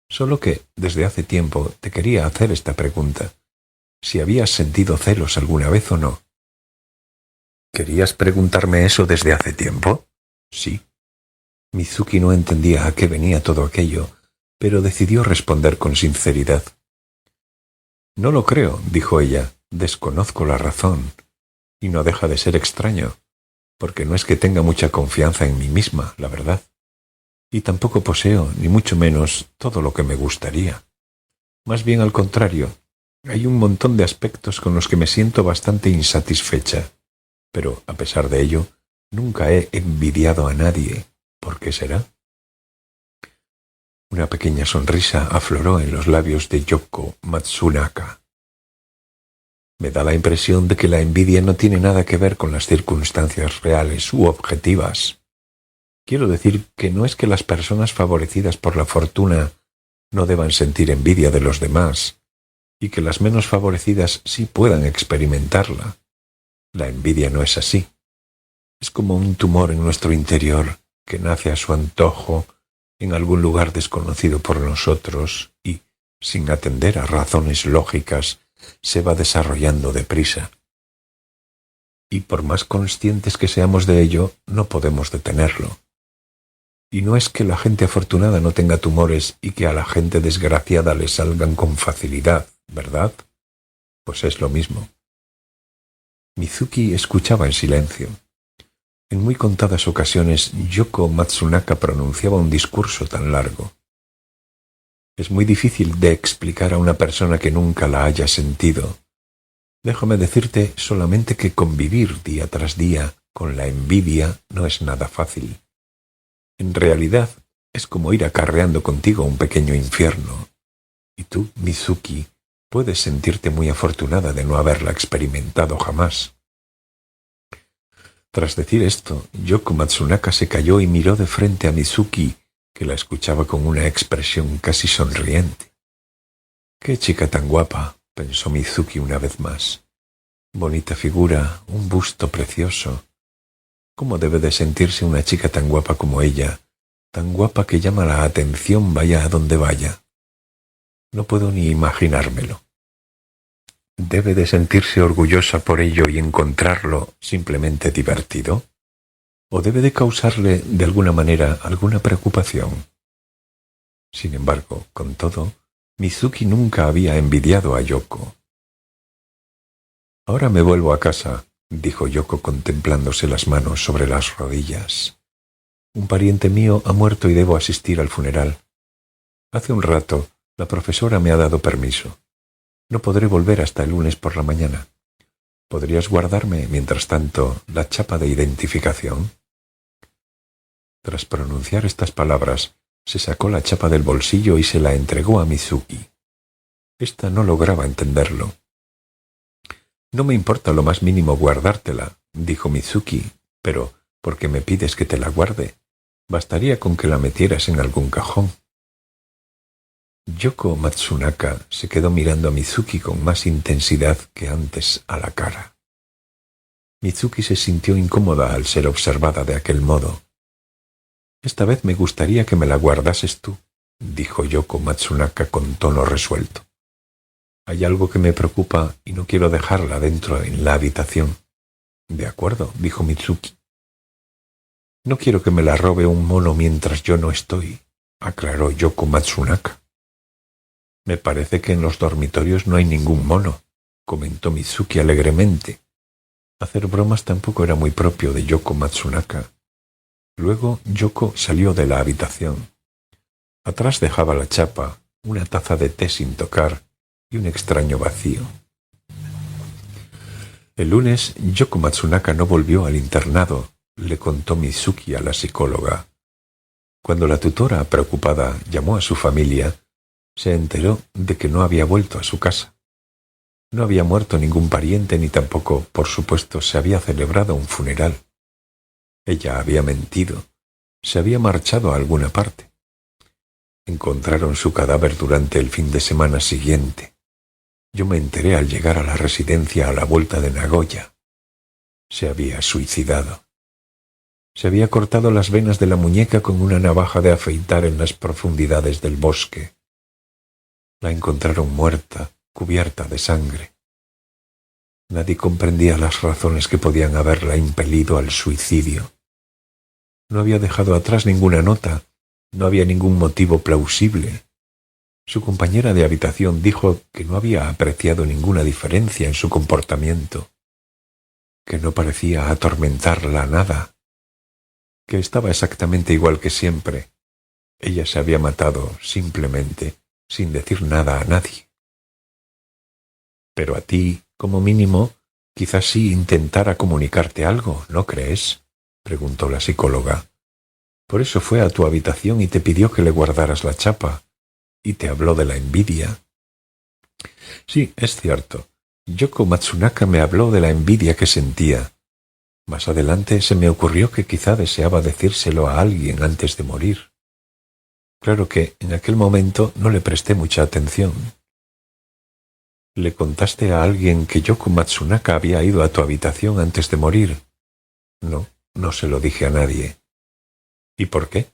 Solo que, desde hace tiempo, te quería hacer esta pregunta. Si habías sentido celos alguna vez o no. ¿Querías preguntarme eso desde hace tiempo? Sí. Mizuki no entendía a qué venía todo aquello, pero decidió responder con sinceridad. No lo creo, dijo ella. Desconozco la razón. Y no deja de ser extraño, porque no es que tenga mucha confianza en mí misma, la verdad. Y tampoco poseo, ni mucho menos, todo lo que me gustaría. Más bien al contrario, hay un montón de aspectos con los que me siento bastante insatisfecha. Pero, a pesar de ello, nunca he envidiado a nadie. ¿Por qué será? Una pequeña sonrisa afloró en los labios de Yoko Matsunaka. Me da la impresión de que la envidia no tiene nada que ver con las circunstancias reales u objetivas. Quiero decir que no es que las personas favorecidas por la fortuna no deban sentir envidia de los demás, y que las menos favorecidas sí puedan experimentarla. La envidia no es así. Es como un tumor en nuestro interior que nace a su antojo en algún lugar desconocido por nosotros y, sin atender a razones lógicas, se va desarrollando deprisa. Y por más conscientes que seamos de ello, no podemos detenerlo. Y no es que la gente afortunada no tenga tumores y que a la gente desgraciada le salgan con facilidad, ¿verdad? Pues es lo mismo. Mizuki escuchaba en silencio. En muy contadas ocasiones, Yoko Matsunaka pronunciaba un discurso tan largo. Es muy difícil de explicar a una persona que nunca la haya sentido. Déjame decirte solamente que convivir día tras día con la envidia no es nada fácil. En realidad, es como ir acarreando contigo un pequeño infierno. Y tú, Mizuki, puedes sentirte muy afortunada de no haberla experimentado jamás. Tras decir esto, Yoko Matsunaka se calló y miró de frente a Mizuki, que la escuchaba con una expresión casi sonriente. «Qué chica tan guapa», pensó Mizuki una vez más. «Bonita figura, un busto precioso. ¿Cómo debe de sentirse una chica tan guapa como ella, tan guapa que llama la atención vaya a donde vaya? No puedo ni imaginármelo. ¿Debe de sentirse orgullosa por ello y encontrarlo simplemente divertido? ¿O debe de causarle, de alguna manera, alguna preocupación?» Sin embargo, con todo, Mizuki nunca había envidiado a Yoko. «Ahora me vuelvo a casa», dijo Yoko contemplándose las manos sobre las rodillas. «Un pariente mío ha muerto y debo asistir al funeral. Hace un rato, la profesora me ha dado permiso. No podré volver hasta el lunes por la mañana. ¿Podrías guardarme, mientras tanto, la chapa de identificación?» Tras pronunciar estas palabras, se sacó la chapa del bolsillo y se la entregó a Mizuki. Ésta no lograba entenderlo. «No me importa lo más mínimo guardártela», dijo Mizuki, «pero, ¿por qué me pides que te la guarde? Bastaría con que la metieras en algún cajón». Yoko Matsunaka se quedó mirando a Mizuki con más intensidad que antes a la cara. Mizuki se sintió incómoda al ser observada de aquel modo. «Esta vez me gustaría que me la guardases tú», dijo Yoko Matsunaka con tono resuelto. «Hay algo que me preocupa y no quiero dejarla dentro en la habitación». «De acuerdo», dijo Mizuki. «No quiero que me la robe un mono mientras yo no estoy», aclaró Yoko Matsunaka. «Me parece que en los dormitorios no hay ningún mono», comentó Mizuki alegremente. Hacer bromas tampoco era muy propio de Yoko Matsunaka. Luego Yoko salió de la habitación. Atrás dejaba la chapa, una taza de té sin tocar y un extraño vacío. El lunes, Yoko Matsunaka no volvió al internado, le contó Mizuki a la psicóloga. Cuando la tutora, preocupada, llamó a su familia, se enteró de que no había vuelto a su casa. No había muerto ningún pariente ni tampoco, por supuesto, se había celebrado un funeral. Ella había mentido, Se había marchado a alguna parte. Encontraron su cadáver durante el fin de semana siguiente. Yo me enteré al llegar a la residencia a la vuelta de Nagoya. Se había suicidado. Se había cortado las venas de la muñeca con una navaja de afeitar en las profundidades del bosque. La encontraron muerta, cubierta de sangre. Nadie comprendía las razones que podían haberla impelido al suicidio. No había dejado atrás ninguna nota, no había ningún motivo plausible. Su compañera de habitación dijo que no había apreciado ninguna diferencia en su comportamiento, que no parecía atormentarla nada, que estaba exactamente igual que siempre. Ella se había matado simplemente, sin decir nada a nadie. Pero a ti, como mínimo, quizás sí intentara comunicarte algo, ¿no crees?, preguntó la psicóloga. Por eso fue a tu habitación y te pidió que le guardaras la chapa, y te habló de la envidia. Sí, es cierto. Yoko Matsunaka me habló de la envidia que sentía. Más adelante se me ocurrió que quizá deseaba decírselo a alguien antes de morir. Claro que en aquel momento no le presté mucha atención. ¿Le contaste a alguien que Yoko Matsunaka había ido a tu habitación antes de morir? No, no se lo dije a nadie. ¿Y por qué?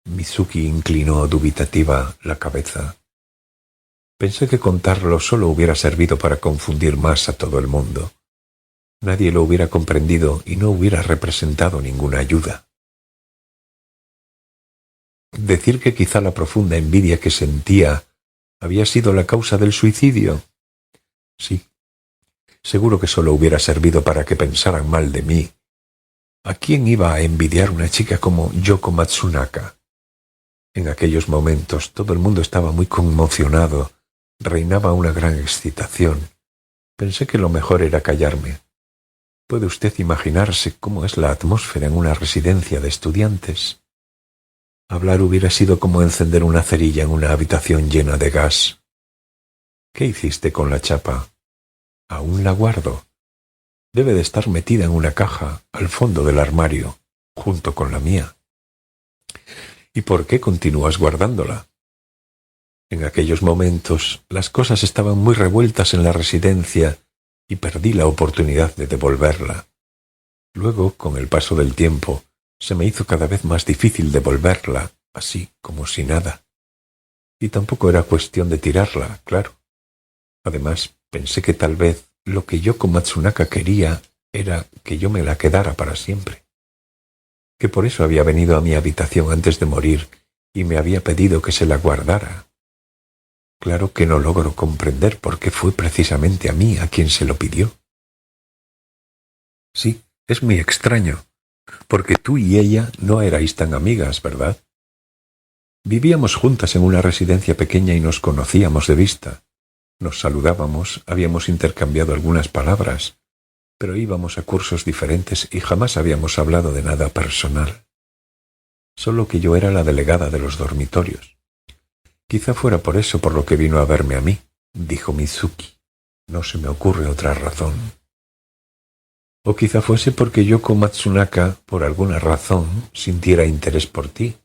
Mizuki inclinó dubitativa la cabeza. Pensé que contarlo solo hubiera servido para confundir más a todo el mundo. Nadie lo hubiera comprendido y no hubiera representado ninguna ayuda. Decir que quizá la profunda envidia que sentía había sido la causa del suicidio. Sí, seguro que solo hubiera servido para que pensaran mal de mí. ¿A quién iba a envidiar una chica como Yoko Matsunaka? En aquellos momentos todo el mundo estaba muy conmocionado, reinaba una gran excitación. Pensé que lo mejor era callarme. ¿Puede usted imaginarse cómo es la atmósfera en una residencia de estudiantes? Hablar hubiera sido como encender una cerilla en una habitación llena de gas. ¿Qué hiciste con la chapa? Aún la guardo. Debe de estar metida en una caja al fondo del armario, junto con la mía. ¿Y por qué continúas guardándola? En aquellos momentos las cosas estaban muy revueltas en la residencia y perdí la oportunidad de devolverla. Luego, con el paso del tiempo, se me hizo cada vez más difícil devolverla, así como si nada. Y tampoco era cuestión de tirarla, claro. Además, pensé que tal vez lo que Yoko Matsunaka quería era que yo me la quedara para siempre. Que por eso había venido a mi habitación antes de morir y me había pedido que se la guardara. Claro que no logro comprender por qué fue precisamente a mí a quien se lo pidió. Sí, es muy extraño, porque tú y ella no erais tan amigas, ¿verdad? Vivíamos juntas en una residencia pequeña y nos conocíamos de vista. Nos saludábamos, habíamos intercambiado algunas palabras, pero íbamos a cursos diferentes y jamás habíamos hablado de nada personal. Solo que yo era la delegada de los dormitorios. Quizá fuera por eso por lo que vino a verme a mí, dijo Mizuki. No se me ocurre otra razón. O quizá fuese porque Yoko Matsunaka, por alguna razón, sintiera interés por ti.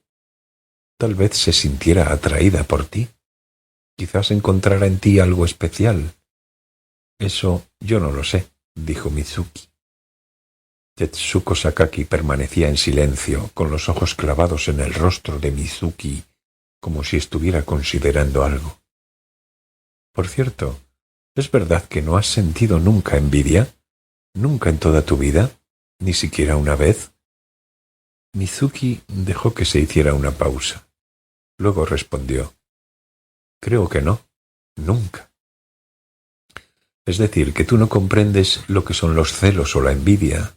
Tal vez se sintiera atraída por ti. Quizás encontrara en ti algo especial. Eso yo no lo sé, dijo Mizuki. Tetsuko Sakaki permanecía en silencio, con los ojos clavados en el rostro de Mizuki, como si estuviera considerando algo. Por cierto, ¿es verdad que no has sentido nunca envidia? ¿Nunca en toda tu vida? ¿Ni siquiera una vez? Mizuki dejó que se hiciera una pausa. Luego respondió: creo que no, nunca. Es decir, que tú no comprendes lo que son los celos o la envidia.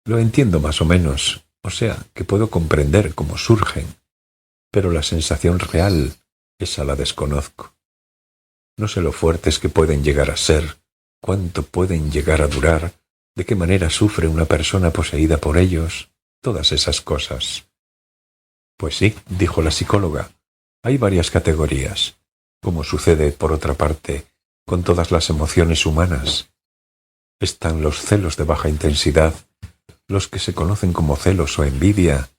Lo entiendo más o menos, o sea, que puedo comprender cómo surgen, pero la sensación real, esa la desconozco. No sé lo fuertes que pueden llegar a ser, cuánto pueden llegar a durar, de qué manera sufre una persona poseída por ellos, todas esas cosas. Pues sí, dijo la psicóloga, hay varias categorías, como sucede, por otra parte, con todas las emociones humanas. Están los celos de baja intensidad, los que se conocen como celos o envidia,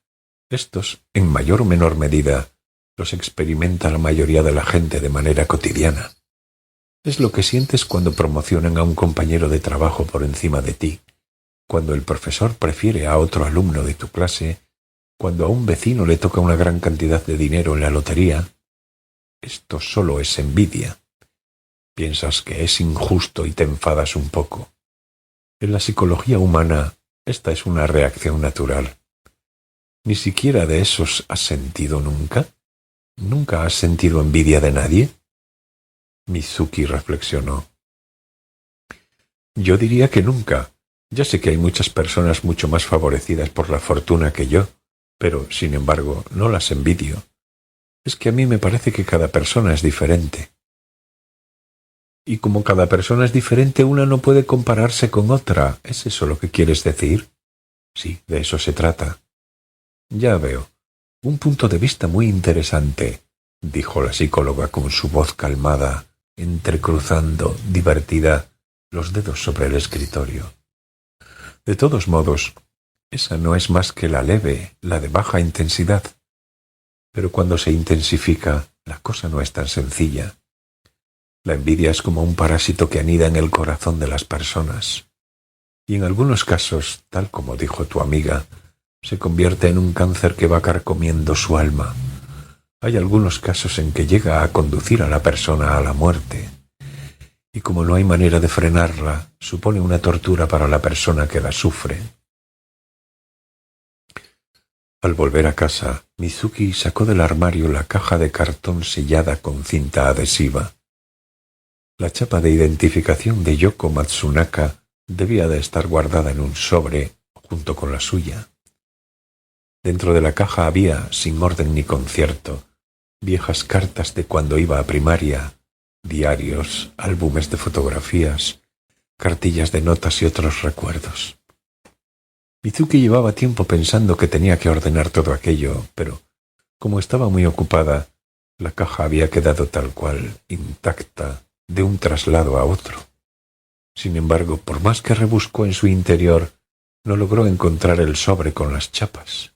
Estos, en mayor o menor medida, los experimenta la mayoría de la gente de manera cotidiana. Es lo que sientes cuando promocionan a un compañero de trabajo por encima de ti, cuando el profesor prefiere a otro alumno de tu clase, cuando a un vecino le toca una gran cantidad de dinero en la lotería. Esto solo es envidia. Piensas que es injusto y te enfadas un poco. En la psicología humana, esta es una reacción natural. ¿Ni siquiera de esos has sentido nunca? ¿Nunca has sentido envidia de nadie? Mizuki reflexionó. Yo diría que nunca. Ya sé que hay muchas personas mucho más favorecidas por la fortuna que yo, pero, sin embargo, no las envidio. Es que a mí me parece que cada persona es diferente. Y como cada persona es diferente, una no puede compararse con otra. ¿Es eso lo que quieres decir? Sí, de eso se trata. Ya veo. Un punto de vista muy interesante, dijo la psicóloga con su voz calmada, entrecruzando, divertida, los dedos sobre el escritorio. De todos modos, esa no es más que la leve, la de baja intensidad. Pero cuando se intensifica, la cosa no es tan sencilla. La envidia es como un parásito que anida en el corazón de las personas. Y en algunos casos, tal como dijo tu amiga, se convierte en un cáncer que va carcomiendo su alma. Hay algunos casos en que llega a conducir a la persona a la muerte. Y como no hay manera de frenarla, supone una tortura para la persona que la sufre. Al volver a casa, Mizuki sacó del armario la caja de cartón sellada con cinta adhesiva. La chapa de identificación de Yoko Matsunaka debía de estar guardada en un sobre junto con la suya. Dentro de la caja había, sin orden ni concierto, viejas cartas de cuando iba a primaria, diarios, álbumes de fotografías, cartillas de notas y otros recuerdos. Mizuki llevaba tiempo pensando que tenía que ordenar todo aquello, pero, como estaba muy ocupada, la caja había quedado tal cual, intacta, de un traslado a otro. Sin embargo, por más que rebuscó en su interior, no logró encontrar el sobre con las chapas.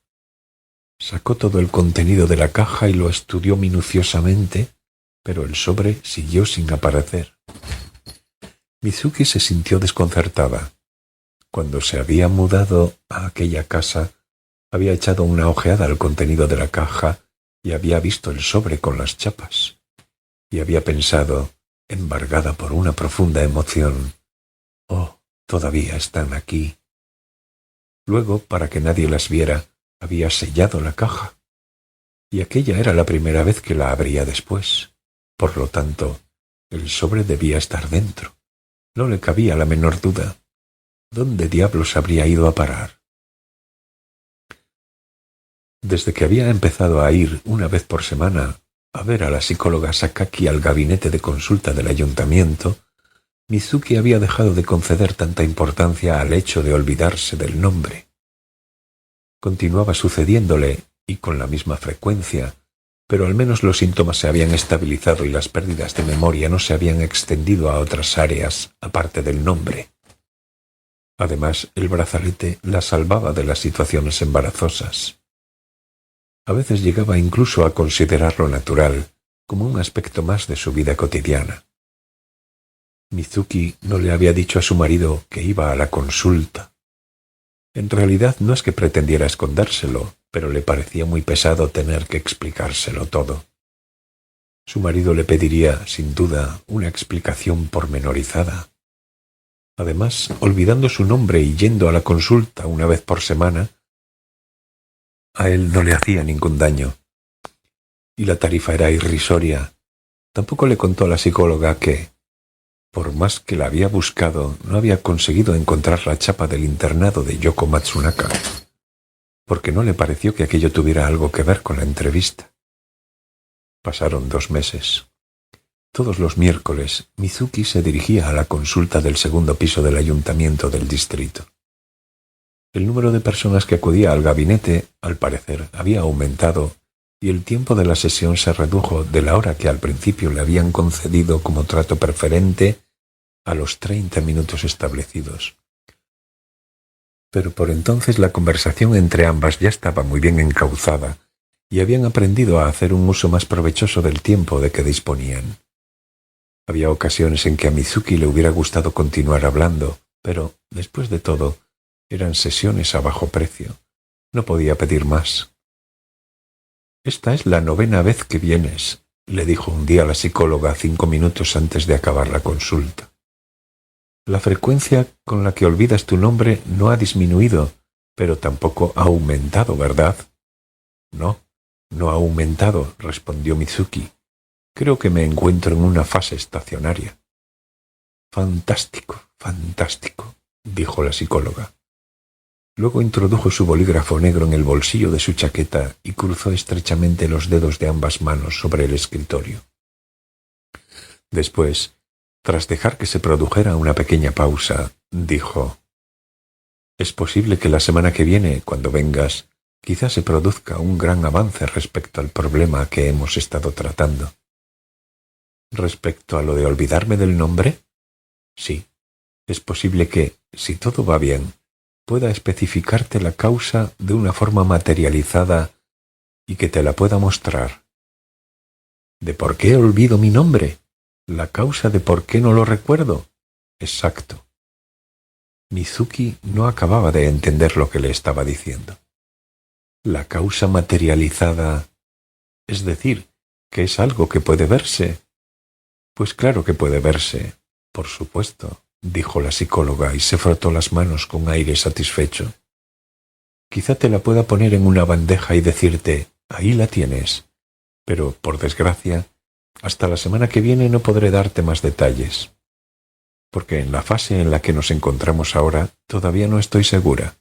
Sacó todo el contenido de la caja y lo estudió minuciosamente, pero el sobre siguió sin aparecer. Mizuki se sintió desconcertada. Cuando se había mudado a aquella casa, había echado una ojeada al contenido de la caja y había visto el sobre con las chapas. Y había pensado, embargada por una profunda emoción, «Oh, todavía están aquí». Luego, para que nadie las viera, había sellado la caja. Y aquella era la primera vez que la abría después. Por lo tanto, el sobre debía estar dentro. No le cabía la menor duda. ¿Dónde diablos habría ido a parar? Desde que había empezado a ir una vez por semana a ver a la psicóloga Sakaki al gabinete de consulta del ayuntamiento, Mizuki había dejado de conceder tanta importancia al hecho de olvidarse del nombre. Continuaba sucediéndole, y con la misma frecuencia, pero al menos los síntomas se habían estabilizado y las pérdidas de memoria no se habían extendido a otras áreas aparte del nombre. Además, el brazalete la salvaba de las situaciones embarazosas. A veces llegaba incluso a considerarlo natural, como un aspecto más de su vida cotidiana. Mizuki no le había dicho a su marido que iba a la consulta. En realidad no es que pretendiera escondérselo, pero le parecía muy pesado tener que explicárselo todo. Su marido le pediría, sin duda, una explicación pormenorizada. Además, olvidando su nombre y yendo a la consulta una vez por semana, a él no le hacía ningún daño. Y la tarifa era irrisoria. Tampoco le contó a la psicóloga que, por más que la había buscado, no había conseguido encontrar la chapa del internado de Yoko Matsunaka, porque no le pareció que aquello tuviera algo que ver con la entrevista. Pasaron 2 meses. Todos los miércoles, Mizuki se dirigía a la consulta del segundo piso del ayuntamiento del distrito. El número de personas que acudía al gabinete, al parecer, había aumentado y el tiempo de la sesión se redujo de la hora que al principio le habían concedido como trato preferente a los 30 minutos establecidos. Pero por entonces la conversación entre ambas ya estaba muy bien encauzada y habían aprendido a hacer un uso más provechoso del tiempo de que disponían. Había ocasiones en que a Mizuki le hubiera gustado continuar hablando, pero, después de todo, eran sesiones a bajo precio. No podía pedir más. «Esta es la 9ª vez que vienes», le dijo un día la psicóloga 5 minutos antes de acabar la consulta. «La frecuencia con la que olvidas tu nombre no ha disminuido, pero tampoco ha aumentado, ¿verdad?» «No, no ha aumentado», respondió Mizuki. «Creo que me encuentro en una fase estacionaria». «Fantástico, fantástico», dijo la psicóloga. Luego introdujo su bolígrafo negro en el bolsillo de su chaqueta y cruzó estrechamente los dedos de ambas manos sobre el escritorio. Después, tras dejar que se produjera una pequeña pausa, dijo: «Es posible que la semana que viene, cuando vengas, quizás se produzca un gran avance respecto al problema que hemos estado tratando». «¿Respecto a lo de olvidarme del nombre?» «Sí. Es posible que, si todo va bien, pueda especificarte la causa de una forma materializada y que te la pueda mostrar». «¿De por qué olvido mi nombre? ¿La causa de por qué no lo recuerdo?» «Exacto». Mizuki no acababa de entender lo que le estaba diciendo. «La causa materializada, es decir, que es algo que puede verse». «Pues claro que puede verse, por supuesto», dijo la psicóloga y se frotó las manos con aire satisfecho. «Quizá te la pueda poner en una bandeja y decirte, ahí la tienes, pero, por desgracia, hasta la semana que viene no podré darte más detalles, porque en la fase en la que nos encontramos ahora todavía no estoy segura.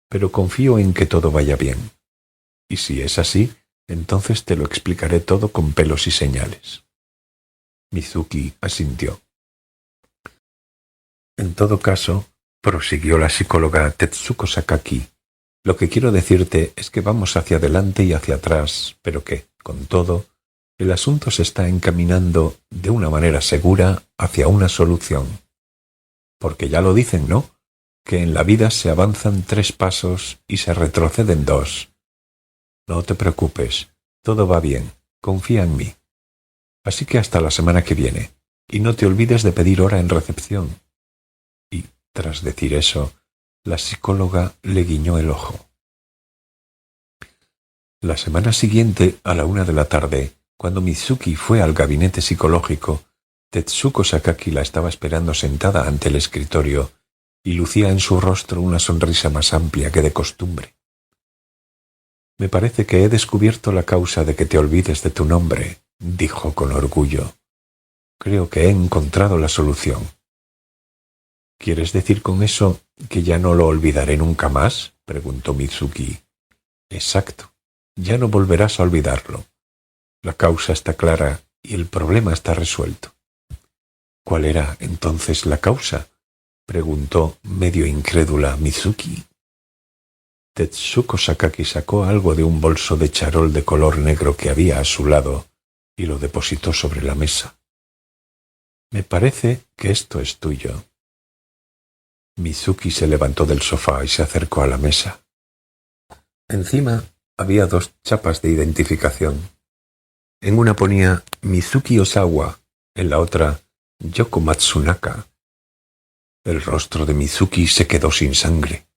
Pero confío en que todo vaya bien. Y si es así, entonces te lo explicaré todo con pelos y señales». Mizuki asintió. «En todo caso», prosiguió la psicóloga Tetsuko Sakaki, «lo que quiero decirte es que vamos hacia adelante y hacia atrás, pero que, con todo, el asunto se está encaminando de una manera segura hacia una solución. Porque ya lo dicen, ¿no? Que en la vida se avanzan 3 pasos y se retroceden 2. No te preocupes, todo va bien, confía en mí. Así que hasta la semana que viene, y no te olvides de pedir hora en recepción». Y, tras decir eso, la psicóloga le guiñó el ojo. La semana siguiente, a la 1 de la tarde, cuando Mizuki fue al gabinete psicológico, Tetsuko Sakaki la estaba esperando sentada ante el escritorio y lucía en su rostro una sonrisa más amplia que de costumbre. «Me parece que he descubierto la causa de que te olvides de tu nombre», dijo con orgullo. «Creo que he encontrado la solución». «¿Quieres decir con eso que ya no lo olvidaré nunca más?», preguntó Mizuki. «Exacto. Ya no volverás a olvidarlo. La causa está clara y el problema está resuelto». «¿Cuál era, entonces, la causa?», preguntó medio incrédula Mizuki. Tetsuko Sakaki sacó algo de un bolso de charol de color negro que había a su lado y lo depositó sobre la mesa. «Me parece que esto es tuyo». Mizuki se levantó del sofá y se acercó a la mesa. Encima había 2 chapas de identificación. En una ponía Mizuki Osawa, en la otra Yoko Matsunaka. El rostro de Mizuki se quedó sin sangre.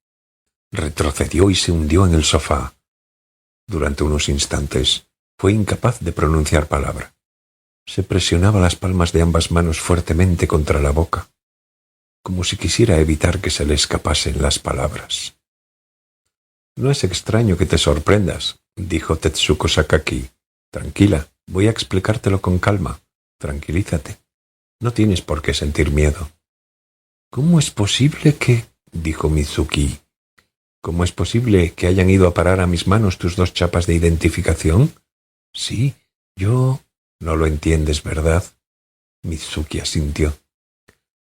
Retrocedió y se hundió en el sofá. Durante unos instantes fue incapaz de pronunciar palabra. Se presionaba las palmas de ambas manos fuertemente contra la boca, como si quisiera evitar que se le escapasen las palabras. «No es extraño que te sorprendas», dijo Tetsuko Sakaki. «Tranquila, voy a explicártelo con calma. Tranquilízate. No tienes por qué sentir miedo». «¿Cómo es posible que...?» dijo Mizuki. «¿Cómo es posible que hayan ido a parar a mis manos tus 2 chapas de identificación?» «Sí, yo...» «No lo entiendes, ¿verdad?» Mizuki asintió.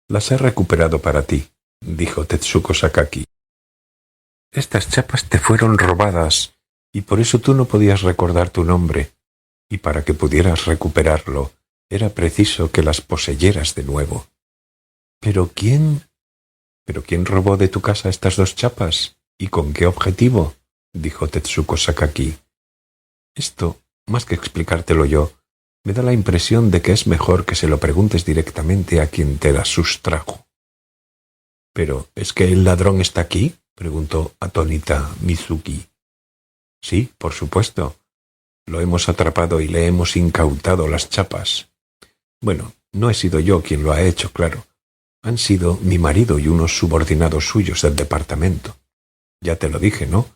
«Las he recuperado para ti», dijo Tetsuko Sakaki. «Estas chapas te fueron robadas y por eso tú no podías recordar tu nombre, y para que pudieras recuperarlo era preciso que las poseyeras de nuevo». «¿Pero quién...?» ¿Pero quién robó de tu casa estas 2 chapas? ¿Y con qué objetivo? Dijo Tetsuko Sakaki. Esto, más que explicártelo yo, me da la impresión de que es mejor que se lo preguntes directamente a quien te las sustrajo. —¿Pero es que el ladrón está aquí? —preguntó atónita Mizuki. —Sí, por supuesto. Lo hemos atrapado y le hemos incautado las chapas. Bueno, no he sido yo quien lo ha hecho, claro. Han sido mi marido y unos subordinados suyos del departamento. Ya te lo dije, ¿no?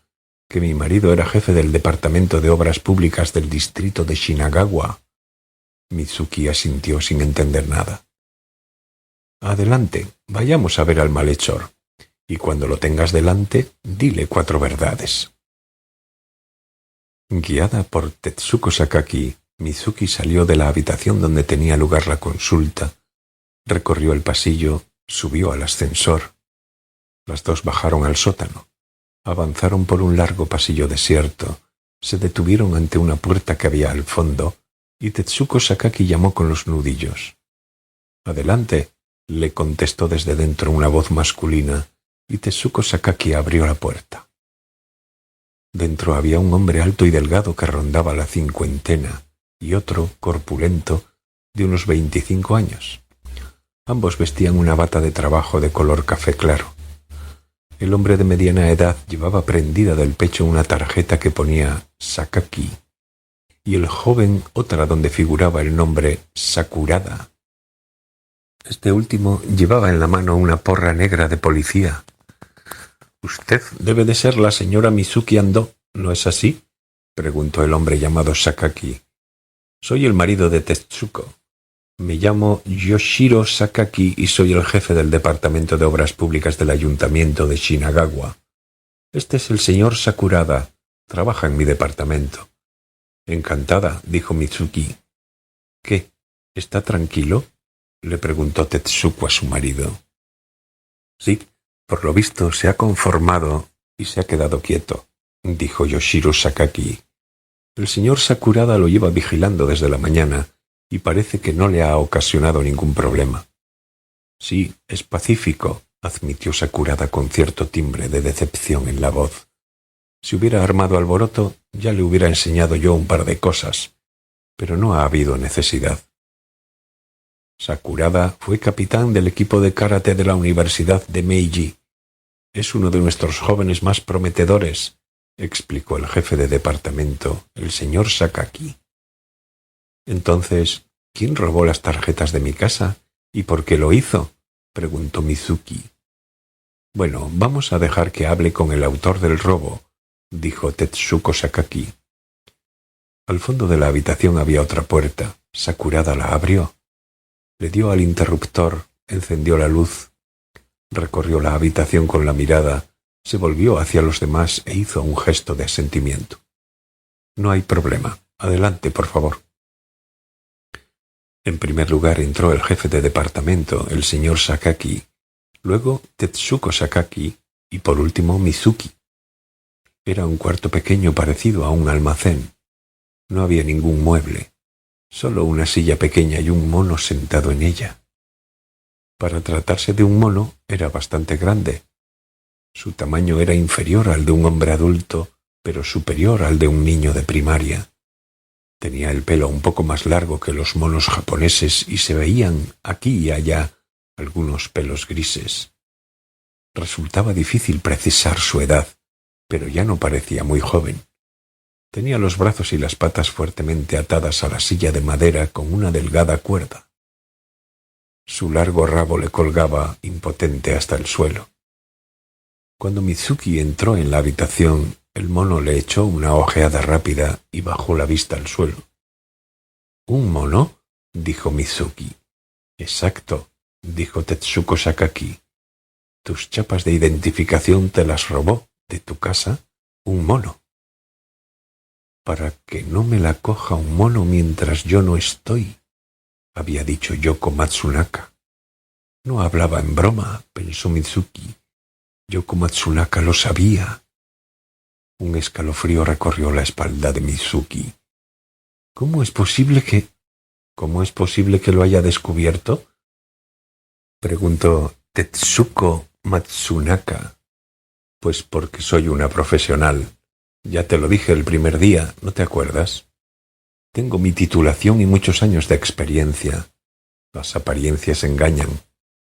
Que mi marido era jefe del departamento de obras públicas del distrito de Shinagawa. Mizuki asintió sin entender nada. Adelante, vayamos a ver al malhechor. Y cuando lo tengas delante, dile 4 verdades. Guiada por Tetsuko Sakaki, Mizuki salió de la habitación donde tenía lugar la consulta, recorrió el pasillo, subió al ascensor. Las 2 bajaron al sótano, avanzaron por un largo pasillo desierto, se detuvieron ante una puerta que había al fondo, y Tetsuko Sakaki llamó con los nudillos. —Adelante —le contestó desde dentro una voz masculina, y Tetsuko Sakaki abrió la puerta. Dentro había un hombre alto y delgado que rondaba la 50 y otro, corpulento, de unos 25 años. Ambos vestían una bata de trabajo de color café claro. El hombre de mediana edad llevaba prendida del pecho una tarjeta que ponía Sakaki, y el joven otra donde figuraba el nombre Sakurada. Este último llevaba en la mano una porra negra de policía. —Usted debe de ser la señora Mizuki Ando, ¿no es así? —preguntó el hombre llamado Sakaki. —Soy el marido de Tetsuko. Me llamo Yoshiro Sakaki y soy el jefe del departamento de obras públicas del ayuntamiento de Shinagawa. Este es el señor Sakurada. Trabaja en mi departamento. —Encantada —dijo Mizuki. —¿Qué? ¿Está tranquilo? —le preguntó Tetsuko a su marido. —Sí, por lo visto se ha conformado y se ha quedado quieto —dijo Yoshiro Sakaki. El señor Sakurada lo lleva vigilando desde la mañana y parece que no le ha ocasionado ningún problema. —Sí, es pacífico —admitió Sakurada con cierto timbre de decepción en la voz. Si hubiera armado alboroto, ya le hubiera enseñado yo un par de cosas, pero no ha habido necesidad. Sakurada fue capitán del equipo de karate de la Universidad de Meiji. Es uno de nuestros jóvenes más prometedores, explicó el jefe de departamento, el señor Sakaki. Entonces, ¿quién robó las tarjetas de mi casa y por qué lo hizo?, preguntó Mizuki. Bueno, vamos a dejar que hable con el autor del robo, dijo Tetsuko Sakaki. Al fondo de la habitación había otra puerta. Sakurada la abrió. Le dio al interruptor, encendió la luz, recorrió la habitación con la mirada, se volvió hacia los demás e hizo un gesto de asentimiento. No hay problema. Adelante, por favor. En primer lugar entró el jefe de departamento, el señor Sakaki, luego Tetsuko Sakaki y por último Mizuki. Era un cuarto pequeño parecido a un almacén. No había ningún mueble, solo una silla pequeña y un mono sentado en ella. Para tratarse de un mono era bastante grande. Su tamaño era inferior al de un hombre adulto, pero superior al de un niño de primaria. Tenía el pelo un poco más largo que los monos japoneses y se veían aquí y allá algunos pelos grises. Resultaba difícil precisar su edad, pero ya no parecía muy joven. Tenía los brazos y las patas fuertemente atadas a la silla de madera con una delgada cuerda. Su largo rabo le colgaba impotente hasta el suelo. Cuando Mizuki entró en la habitación, el mono le echó una ojeada rápida y bajó la vista al suelo. —¿Un mono? —dijo Mizuki. —Exacto —dijo Tetsuko Sakaki. —Tus chapas de identificación te las robó de tu casa un mono. —Para que no me la coja un mono mientras yo no estoy —había dicho Yoko Matsunaka. No hablaba en broma, pensó Mizuki. Yoko Matsunaka lo sabía. Un escalofrío recorrió la espalda de Mizuki. ¿Cómo es posible que lo haya descubierto?, preguntó Tetsuko Matsunaka. Pues porque soy una profesional. Ya te lo dije el primer día, ¿no te acuerdas? Tengo mi titulación y muchos años de experiencia. Las apariencias engañan.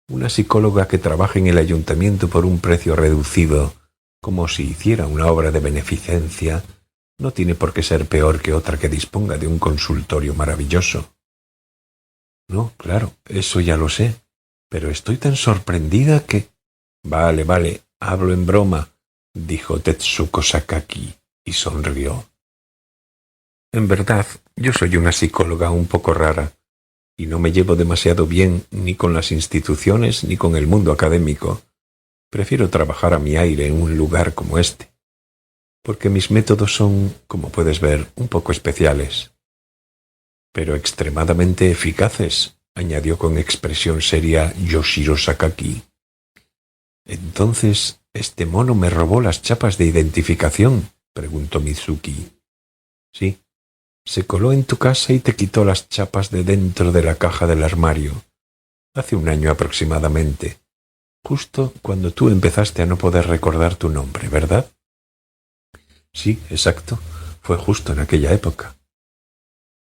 Una psicóloga que trabaja en el ayuntamiento por un precio reducido, como si hiciera una obra de beneficencia, no tiene por qué ser peor que otra que disponga de un consultorio maravilloso. No, claro, eso ya lo sé, pero estoy tan sorprendida que... Vale, hablo en broma, dijo Tetsuko Sakaki y sonrió. En verdad, yo soy una psicóloga un poco rara, y no me llevo demasiado bien ni con las instituciones ni con el mundo académico. Prefiero trabajar a mi aire en un lugar como este, porque mis métodos son, como puedes ver, un poco especiales. Pero extremadamente eficaces, añadió con expresión seria Yoshiro Sakaki. Entonces, ¿este mono me robó las chapas de identificación?, preguntó Mizuki. Sí. Se coló en tu casa y te quitó las chapas de dentro de la caja del armario. Hace un año aproximadamente. Justo cuando tú empezaste a no poder recordar tu nombre, ¿verdad? Sí, exacto. Fue justo en aquella época.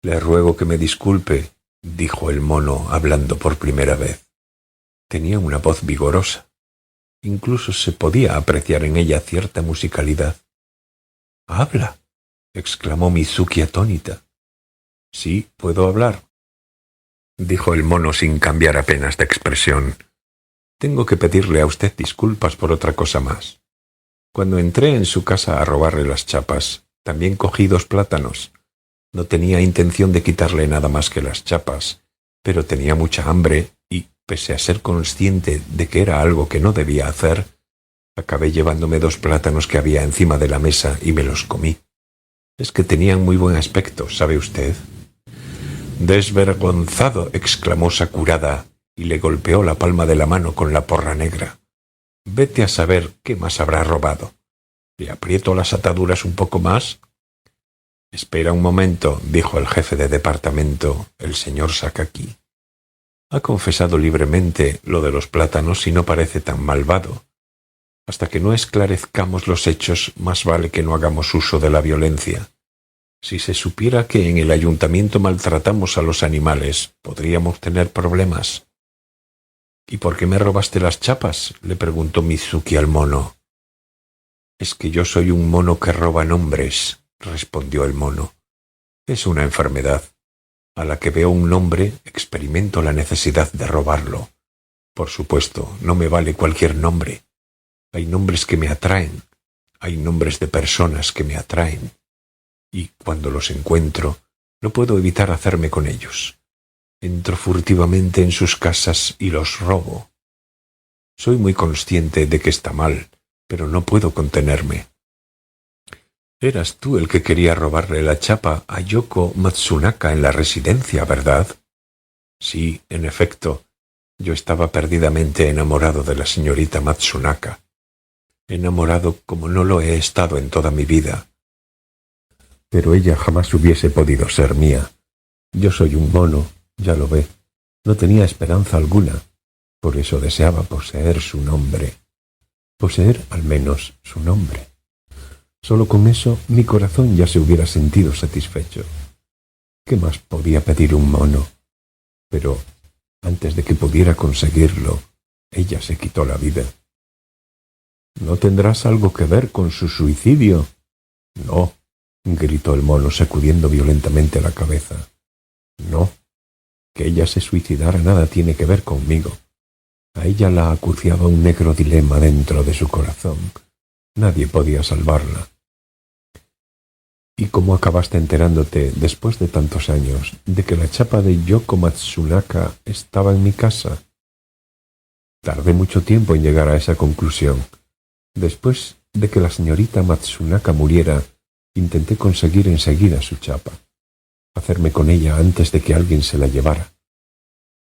Le ruego que me disculpe, dijo el mono hablando por primera vez. Tenía una voz vigorosa. Incluso se podía apreciar en ella cierta musicalidad. ¡Habla!, exclamó Mizuki atónita. Sí, puedo hablar, dijo el mono sin cambiar apenas de expresión. Tengo que pedirle a usted disculpas por otra cosa más. Cuando entré en su casa a robarle las chapas, también cogí 2 plátanos. No tenía intención de quitarle nada más que las chapas, pero tenía mucha hambre y, pese a ser consciente de que era algo que no debía hacer, acabé llevándome 2 plátanos que había encima de la mesa y me los comí. Es que tenían muy buen aspecto, ¿sabe usted? Desvergonzado, exclamó Sakurada y le golpeó la palma de la mano con la porra negra. Vete a saber qué más habrá robado. ¿Le aprieto las ataduras un poco más? Espera un momento, dijo el jefe de departamento, el señor Sakaki. Ha confesado libremente lo de los plátanos y no parece tan malvado. Hasta que no esclarezcamos los hechos, más vale que no hagamos uso de la violencia. Si se supiera que en el ayuntamiento maltratamos a los animales, podríamos tener problemas. ¿Y por qué me robaste las chapas?, le preguntó Mizuki al mono. Es que yo soy un mono que roba nombres, respondió el mono. Es una enfermedad. A la que veo un nombre, experimento la necesidad de robarlo. Por supuesto, no me vale cualquier nombre. Hay nombres que me atraen. Hay nombres de personas que me atraen. Y cuando los encuentro, no puedo evitar hacerme con ellos. Entro furtivamente en sus casas y los robo. Soy muy consciente de que está mal, pero no puedo contenerme. Eras tú el que quería robarle la chapa a Yoko Matsunaka en la residencia, ¿verdad? Sí, en efecto, yo estaba perdidamente enamorado de la señorita Matsunaka. Enamorado como no lo he estado en toda mi vida. Pero ella jamás hubiese podido ser mía. Yo soy un mono, ya lo ve. No tenía esperanza alguna. Por eso deseaba poseer su nombre. Poseer al menos su nombre. Solo con eso mi corazón ya se hubiera sentido satisfecho. ¿Qué más podía pedir un mono? Pero antes de que pudiera conseguirlo, ella se quitó la vida. ¿No tendrás algo que ver con su suicidio? No, gritó el mono sacudiendo violentamente la cabeza. No, que ella se suicidara nada tiene que ver conmigo. A ella la acuciaba un negro dilema dentro de su corazón. Nadie podía salvarla. ¿Y cómo acabaste enterándote, después de tantos años, de que la chapa de Yoko Matsunaka estaba en mi casa? Tardé mucho tiempo en llegar a esa conclusión. Después de que la señorita Matsunaka muriera, intenté conseguir enseguida su chapa, hacerme con ella antes de que alguien se la llevara.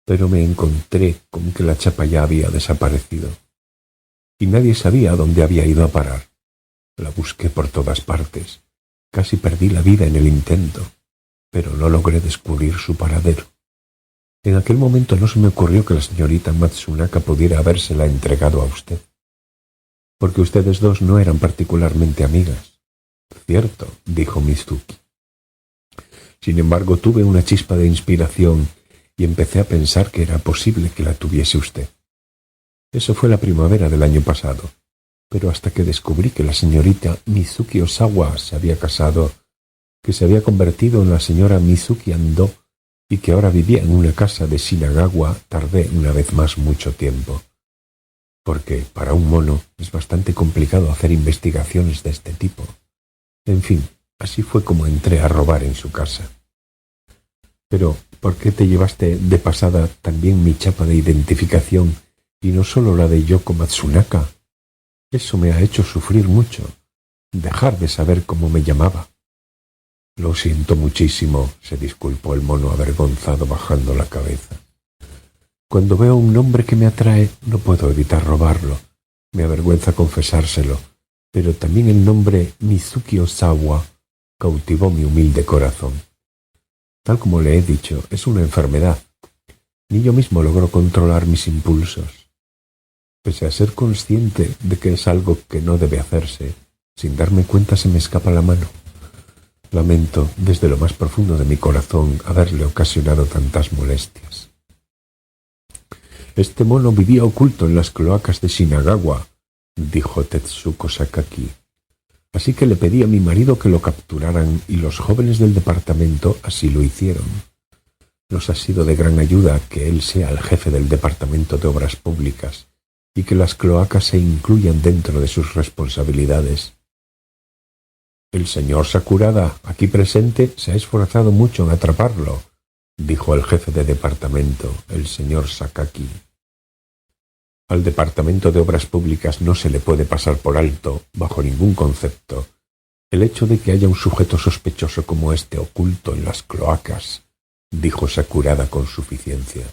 Pero me encontré con que la chapa ya había desaparecido. Y nadie sabía a dónde había ido a parar. La busqué por todas partes. Casi perdí la vida en el intento, pero no logré descubrir su paradero. En aquel momento no se me ocurrió que la señorita Matsunaka pudiera habérsela entregado a usted. porque ustedes dos no eran particularmente amigas. Cierto, dijo Mizuki. Sin embargo, tuve una chispa de inspiración y empecé a pensar que era posible que la tuviese usted. Eso fue la primavera del año pasado, pero hasta que descubrí que la señorita Mizuki Osawa se había casado, que se había convertido en la señora Mizuki Ando y que ahora vivía en una casa de Shinagawa, tardé una vez más mucho tiempo. Porque para un mono es bastante complicado hacer investigaciones de este tipo. En fin, así fue como entré a robar en su casa. Pero, ¿por qué te llevaste de pasada también mi chapa de identificación y no solo la de Yoko Matsunaka? Eso me ha hecho sufrir mucho, dejar de saber cómo me llamaba. Lo siento muchísimo, se disculpó el mono avergonzado bajando la cabeza. Cuando veo un nombre que me atrae, no puedo evitar robarlo. Me avergüenza confesárselo, pero también el nombre Mizuki Osawa cautivó mi humilde corazón. Tal como le he dicho, es una enfermedad. Ni yo mismo logro controlar mis impulsos. Pese a ser consciente de que es algo que no debe hacerse, sin darme cuenta se me escapa la mano. Lamento desde lo más profundo de mi corazón haberle ocasionado tantas molestias. Este mono vivía oculto en las cloacas de Shinagawa, dijo Tetsuko Sakaki. Así que le pedí a mi marido que lo capturaran y los jóvenes del departamento así lo hicieron. Nos ha sido de gran ayuda que él sea el jefe del departamento de obras públicas y que las cloacas se incluyan dentro de sus responsabilidades. El señor Sakurada, aquí presente, se ha esforzado mucho en atraparlo, dijo el jefe de departamento, el señor Sakaki. Al departamento de obras públicas no se le puede pasar por alto, bajo ningún concepto, el hecho de que haya un sujeto sospechoso como este oculto en las cloacas, dijo Sakurada con suficiencia.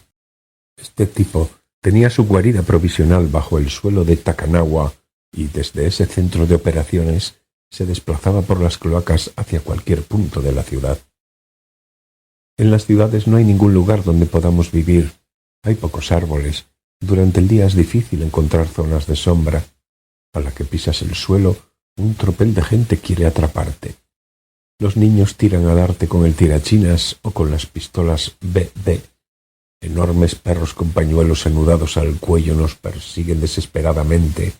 Este tipo tenía su guarida provisional bajo el suelo de Takanawa y desde ese centro de operaciones se desplazaba por las cloacas hacia cualquier punto de la ciudad. En las ciudades no hay ningún lugar donde podamos vivir. Hay pocos árboles. Durante el día es difícil encontrar zonas de sombra. A la que pisas el suelo, un tropel de gente quiere atraparte. Los niños tiran a darte con el tirachinas o con las pistolas BD. Enormes perros con pañuelos anudados al cuello nos persiguen desesperadamente.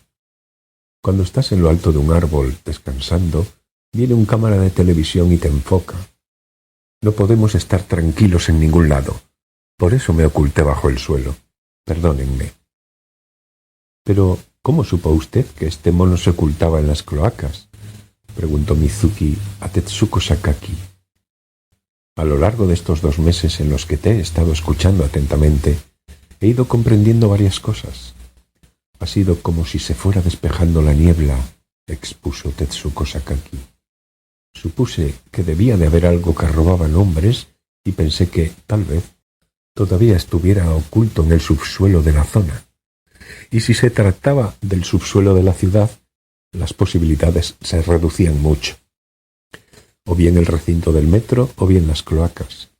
Cuando estás en lo alto de un árbol, descansando, viene un cámara de televisión y te enfoca. No podemos estar tranquilos en ningún lado. Por eso me oculté bajo el suelo. Perdónenme. Pero, ¿cómo supo usted que este mono se ocultaba en las cloacas?, preguntó Mizuki a Tetsuko Sakaki. A lo largo de estos 2 meses en los que te he estado escuchando atentamente, he ido comprendiendo varias cosas. Ha sido como si se fuera despejando la niebla, expuso Tetsuko Sakaki. Supuse que debía de haber algo que robaba nombres y pensé que, tal vez, todavía estuviera oculto en el subsuelo de la zona. Y si se trataba del subsuelo de la ciudad, las posibilidades se reducían mucho. O bien el recinto del metro o bien las cloacas.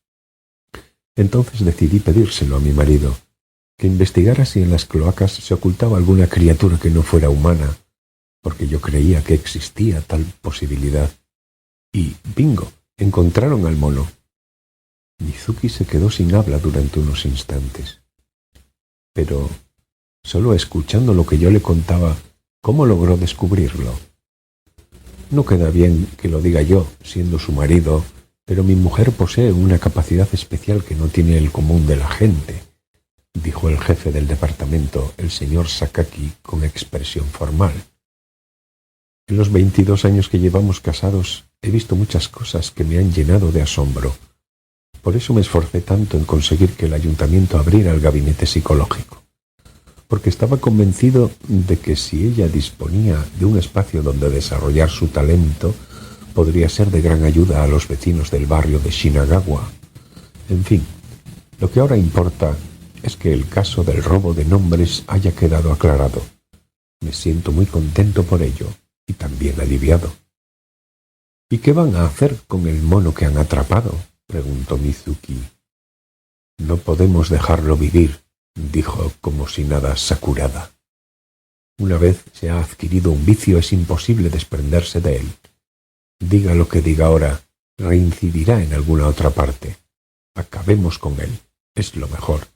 Entonces decidí pedírselo a mi marido, que investigara si en las cloacas se ocultaba alguna criatura que no fuera humana, porque yo creía que existía tal posibilidad. Y, bingo, encontraron al mono. Mizuki se quedó sin habla durante unos instantes. Pero, solo escuchando lo que yo le contaba, ¿cómo logró descubrirlo? No queda bien que lo diga yo, siendo su marido, pero mi mujer posee una capacidad especial que no tiene el común de la gente, dijo el jefe del departamento, el señor Sakaki, con expresión formal. En los 22 años que llevamos casados, he visto muchas cosas que me han llenado de asombro. Por eso me esforcé tanto en conseguir que el ayuntamiento abriera el gabinete psicológico, porque estaba convencido de que si ella disponía de un espacio donde desarrollar su talento, podría ser de gran ayuda a los vecinos del barrio de Shinagawa. En fin, lo que ahora importa es que el caso del robo de nombres haya quedado aclarado. Me siento muy contento por ello y también aliviado. ¿Y qué van a hacer con el mono que han atrapado?, preguntó Mizuki. No podemos dejarlo vivir, dijo como si nada Sakurada. Una vez se ha adquirido un vicio es imposible desprenderse de él. Diga lo que diga ahora, reincidirá en alguna otra parte. Acabemos con él, es lo mejor.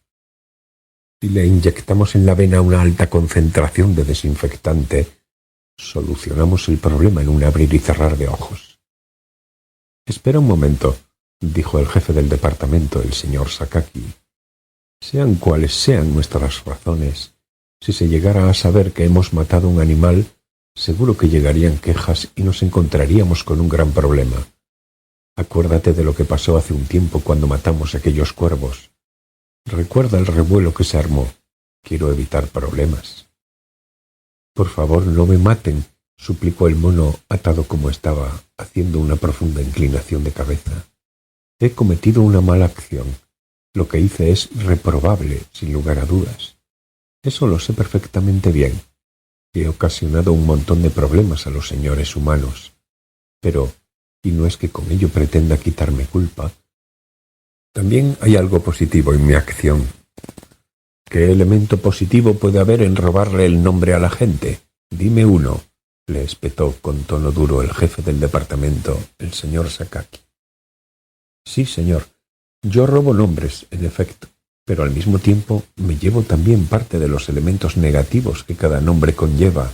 Si le inyectamos en la vena una alta concentración de desinfectante, solucionamos el problema en un abrir y cerrar de ojos. Espera un momento, dijo el jefe del departamento, el señor Sakaki. Sean cuales sean nuestras razones, si se llegara a saber que hemos matado un animal, seguro que llegarían quejas y nos encontraríamos con un gran problema. Acuérdate de lo que pasó hace un tiempo cuando matamos aquellos cuervos. Recuerda el revuelo que se armó. Quiero evitar problemas. Por favor, no me maten, suplicó el mono atado como estaba, haciendo una profunda inclinación de cabeza. He cometido una mala acción. Lo que hice es reprobable, sin lugar a dudas. Eso lo sé perfectamente bien. He ocasionado un montón de problemas a los señores humanos. Pero, y no es que con ello pretenda quitarme culpa, también hay algo positivo en mi acción. ¿Qué elemento positivo puede haber en robarle el nombre a la gente? Dime uno, le espetó con tono duro el jefe del departamento, el señor Sakaki. Sí, señor, yo robo nombres, en efecto, pero al mismo tiempo me llevo también parte de los elementos negativos que cada nombre conlleva.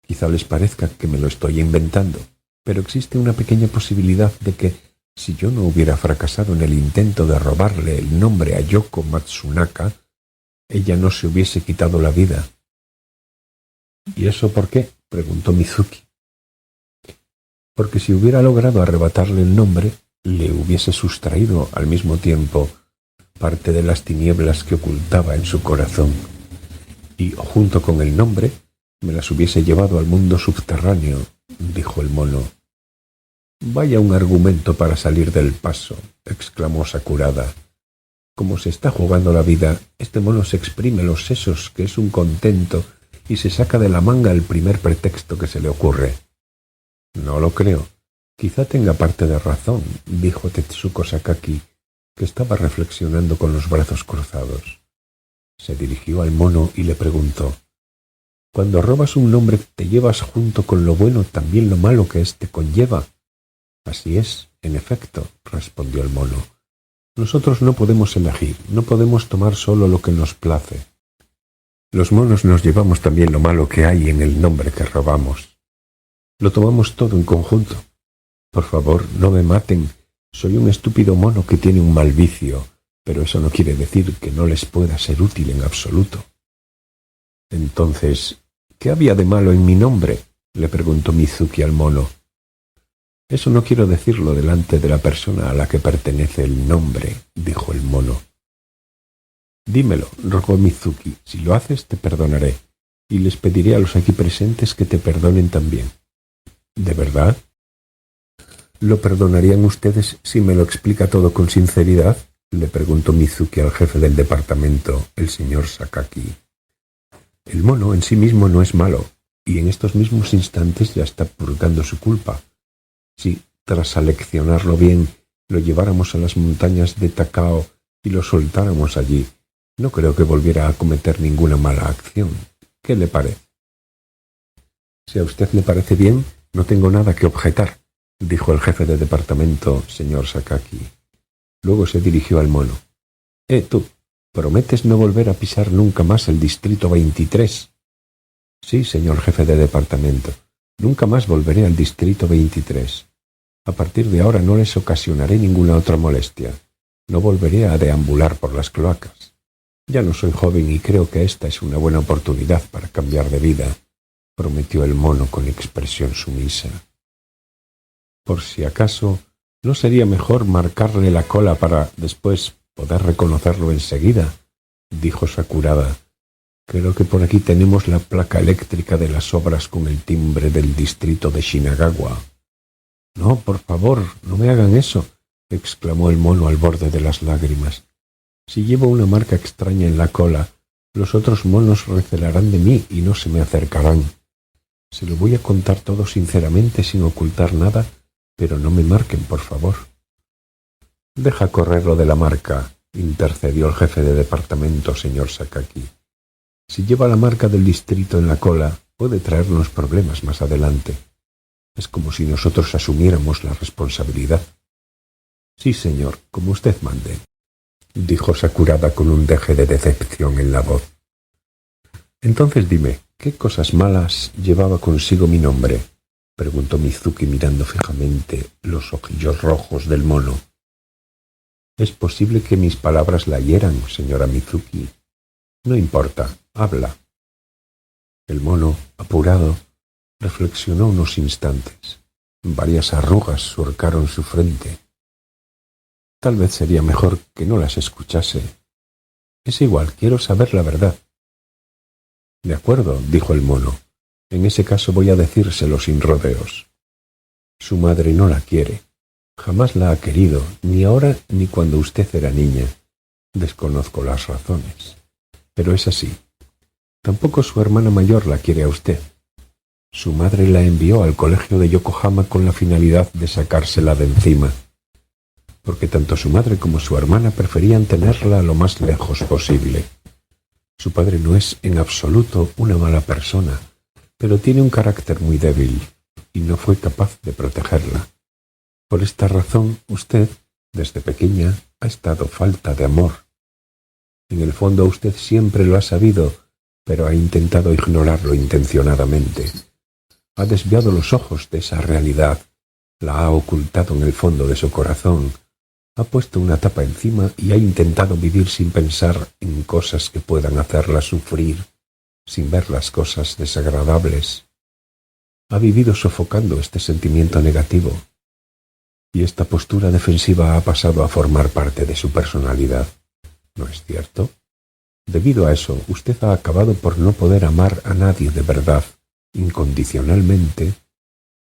Quizá les parezca que me lo estoy inventando, pero existe una pequeña posibilidad de que, si yo no hubiera fracasado en el intento de robarle el nombre a Yoko Matsunaka, ella no se hubiese quitado la vida. ¿Y eso por qué?, preguntó Mizuki. Porque si hubiera logrado arrebatarle el nombre, le hubiese sustraído al mismo tiempo parte de las tinieblas que ocultaba en su corazón, y junto con el nombre me las hubiese llevado al mundo subterráneo, dijo el mono. Vaya un argumento para salir del paso, exclamó Sakurada. Como se está jugando la vida, este mono se exprime los sesos, que es un contento, y se saca de la manga el primer pretexto que se le ocurre. No lo creo. Quizá tenga parte de razón, dijo Tetsuko Sakaki, que estaba reflexionando con los brazos cruzados. Se dirigió al mono y le preguntó: «Cuando robas un nombre, ¿te llevas junto con lo bueno también lo malo que éste conlleva?» «Así es, en efecto», respondió el mono. «Nosotros no podemos elegir, no podemos tomar solo lo que nos place. Los monos nos llevamos también lo malo que hay en el nombre que robamos. Lo tomamos todo en conjunto. Por favor, no me maten. Soy un estúpido mono que tiene un mal vicio, pero eso no quiere decir que no les pueda ser útil en absoluto». «Entonces, ¿qué había de malo en mi nombre?», le preguntó Mizuki al mono. «Eso no quiero decirlo delante de la persona a la que pertenece el nombre», dijo el mono. «Dímelo», rogó Mizuki. «Si lo haces, te perdonaré, y les pediré a los aquí presentes que te perdonen también». «¿De verdad? ¿Lo perdonarían ustedes si me lo explica todo con sinceridad?», le preguntó Mizuki al jefe del departamento, el señor Sakaki. El mono en sí mismo no es malo, y en estos mismos instantes ya está purgando su culpa. Si, tras aleccionarlo bien, lo lleváramos a las montañas de Takao y lo soltáramos allí, no creo que volviera a cometer ninguna mala acción. ¿Qué le parece? Si a usted le parece bien, no tengo nada que objetar, dijo el jefe de departamento, señor Sakaki. Luego se dirigió al mono. Tú, ¿prometes no volver a pisar nunca más el distrito 23? Sí, señor jefe de departamento. Nunca más volveré al distrito 23. A partir de ahora no les ocasionaré ninguna otra molestia. No volveré a deambular por las cloacas. Ya no soy joven y creo que esta es una buena oportunidad para cambiar de vida, prometió el mono con expresión sumisa. Por si acaso, ¿no sería mejor marcarle la cola para después poder reconocerlo enseguida?, dijo Sakurada. Creo que por aquí tenemos la placa eléctrica de las obras con el timbre del distrito de Shinagawa. No, por favor, no me hagan eso, exclamó el mono al borde de las lágrimas. Si llevo una marca extraña en la cola, los otros monos recelarán de mí y no se me acercarán. Se lo voy a contar todo sinceramente sin ocultar nada, pero no me marquen, por favor. Deja correr lo de la marca, intercedió el jefe de departamento, señor Sakaki. Si lleva la marca del distrito en la cola, puede traernos problemas más adelante. Es como si nosotros asumiéramos la responsabilidad. Sí, señor, como usted mande, dijo Sakurada con un deje de decepción en la voz. Entonces dime, ¿qué cosas malas llevaba consigo mi nombre? Preguntó Mizuki mirando fijamente los ojillos rojos del mono. Es posible que mis palabras la hieran, señora Mizuki. No importa, habla. El mono, apurado, reflexionó unos instantes. Varias arrugas surcaron su frente. Tal vez sería mejor que no las escuchase. Es igual, quiero saber la verdad. De acuerdo, dijo el mono. En ese caso voy a decírselo sin rodeos. Su madre no la quiere. Jamás la ha querido, ni ahora ni cuando usted era niña. Desconozco las razones. Pero es así. Tampoco su hermana mayor la quiere a usted. Su madre la envió al colegio de Yokohama con la finalidad de sacársela de encima, porque tanto su madre como su hermana preferían tenerla lo más lejos posible. Su padre no es en absoluto una mala persona, pero tiene un carácter muy débil y no fue capaz de protegerla. Por esta razón, usted, desde pequeña, ha estado falta de amor. En el fondo usted siempre lo ha sabido, pero ha intentado ignorarlo intencionadamente. Ha desviado los ojos de esa realidad, la ha ocultado en el fondo de su corazón, ha puesto una tapa encima y ha intentado vivir sin pensar en cosas que puedan hacerla sufrir, sin ver las cosas desagradables. Ha vivido sofocando este sentimiento negativo, y esta postura defensiva ha pasado a formar parte de su personalidad. ¿No es cierto? Debido a eso, usted ha acabado por no poder amar a nadie de verdad, incondicionalmente,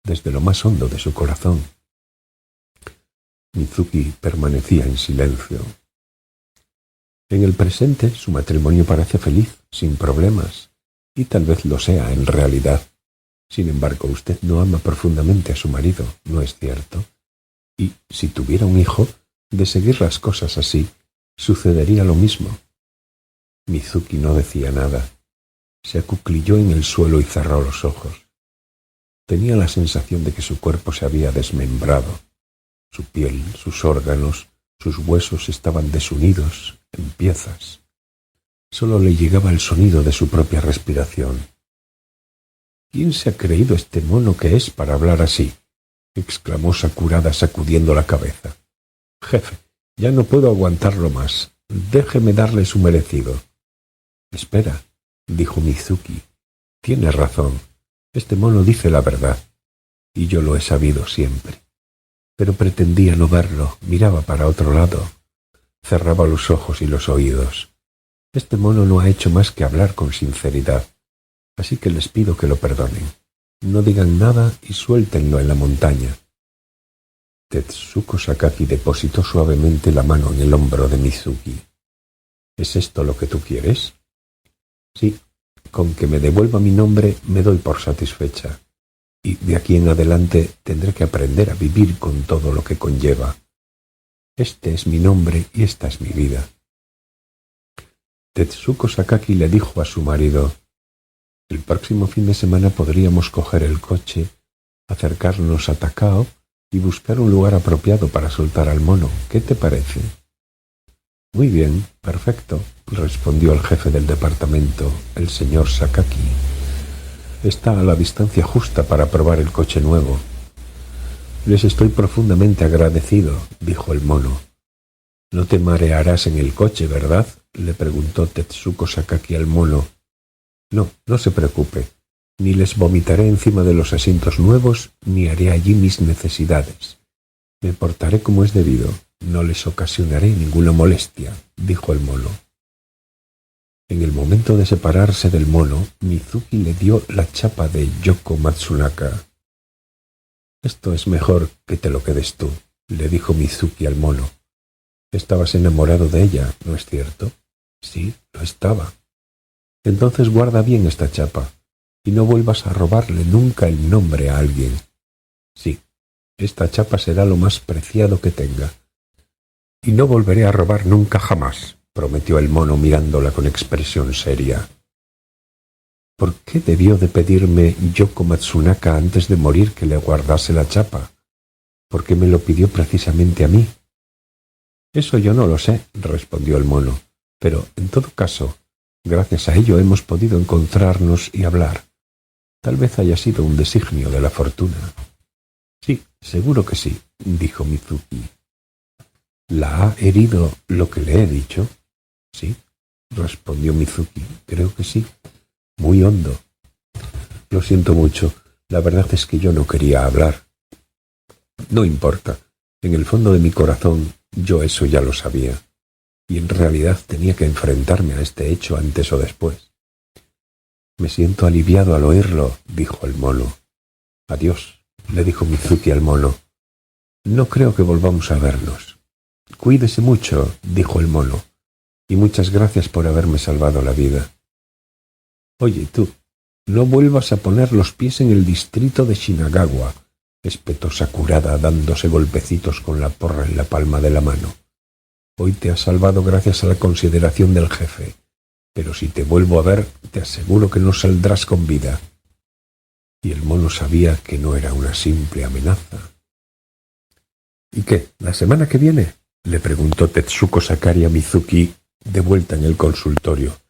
desde lo más hondo de su corazón. Mizuki permanecía en silencio. En el presente, su matrimonio parece feliz, sin problemas, y tal vez lo sea en realidad. Sin embargo, usted no ama profundamente a su marido, ¿no es cierto? Y, si tuviera un hijo, de seguir las cosas así, sucedería lo mismo. Mizuki no decía nada. Se acuclilló en el suelo y cerró los ojos. Tenía la sensación de que su cuerpo se había desmembrado. Su piel, sus órganos, sus huesos estaban desunidos en piezas. Solo le llegaba el sonido de su propia respiración. ¿Quién se ha creído este mono que es para hablar así?, exclamó Sakurada sacudiendo la cabeza. Jefe, ya no puedo aguantarlo más. Déjeme darle su merecido. Espera, dijo Mizuki. Tiene razón. Este mono dice la verdad. Y yo lo he sabido siempre. Pero pretendía no verlo, miraba para otro lado. Cerraba los ojos y los oídos. Este mono no ha hecho más que hablar con sinceridad. Así que les pido que lo perdonen. No digan nada y suéltenlo en la montaña. Tetsuko Sakaki depositó suavemente la mano en el hombro de Mizuki. ¿Es esto lo que tú quieres? Sí, con que me devuelva mi nombre me doy por satisfecha. Y de aquí en adelante tendré que aprender a vivir con todo lo que conlleva. Este es mi nombre y esta es mi vida. Tetsuko Sakaki le dijo a su marido: el próximo fin de semana podríamos coger el coche, acercarnos a Takao y buscar un lugar apropiado para soltar al mono. ¿Qué te parece? Muy bien, perfecto, respondió el jefe del departamento, el señor Sakaki. Está a la distancia justa para probar el coche nuevo. Les estoy profundamente agradecido, dijo el mono. No te marearás en el coche, ¿verdad?, le preguntó Tetsuko Sakaki al mono. No, no se preocupe. Ni les vomitaré encima de los asientos nuevos, ni haré allí mis necesidades. Me portaré como es debido. No les ocasionaré ninguna molestia, dijo el mono. En el momento de separarse del mono, Mizuki le dio la chapa de Yoko Matsunaka. Esto es mejor que te lo quedes tú, le dijo Mizuki al mono. Estabas enamorado de ella, ¿no es cierto? Sí, lo estaba. Entonces guarda bien esta chapa, y no vuelvas a robarle nunca el nombre a alguien. Sí, esta chapa será lo más preciado que tenga. Y no volveré a robar nunca jamás, prometió el mono mirándola con expresión seria. ¿Por qué debió de pedirme Yoko Matsunaka antes de morir que le guardase la chapa? ¿Por qué me lo pidió precisamente a mí? Eso yo no lo sé, respondió el mono, pero en todo caso, gracias a ello hemos podido encontrarnos y hablar. Tal vez haya sido un designio de la fortuna. Sí, seguro que sí, dijo Mizuki. ¿La ha herido lo que le he dicho? Sí, respondió Mizuki, creo que sí. Muy hondo. Lo siento mucho, la verdad es que yo no quería hablar. No importa, en el fondo de mi corazón yo eso ya lo sabía, y en realidad tenía que enfrentarme a este hecho antes o después. Me siento aliviado al oírlo, dijo el mono. Adiós, le dijo Mizuki al mono. No creo que volvamos a vernos. Cuídese mucho, dijo el mono, y muchas gracias por haberme salvado la vida. Oye, tú, no vuelvas a poner los pies en el distrito de Shinagawa, espetó Sakurada dándose golpecitos con la porra en la palma de la mano. Hoy te has salvado gracias a la consideración del jefe, pero si te vuelvo a ver, te aseguro que no saldrás con vida. Y el mono sabía que no era una simple amenaza. ¿Y qué, la semana que viene?, le preguntó Tetsuko Sakari a Mizuki, de vuelta en el consultorio.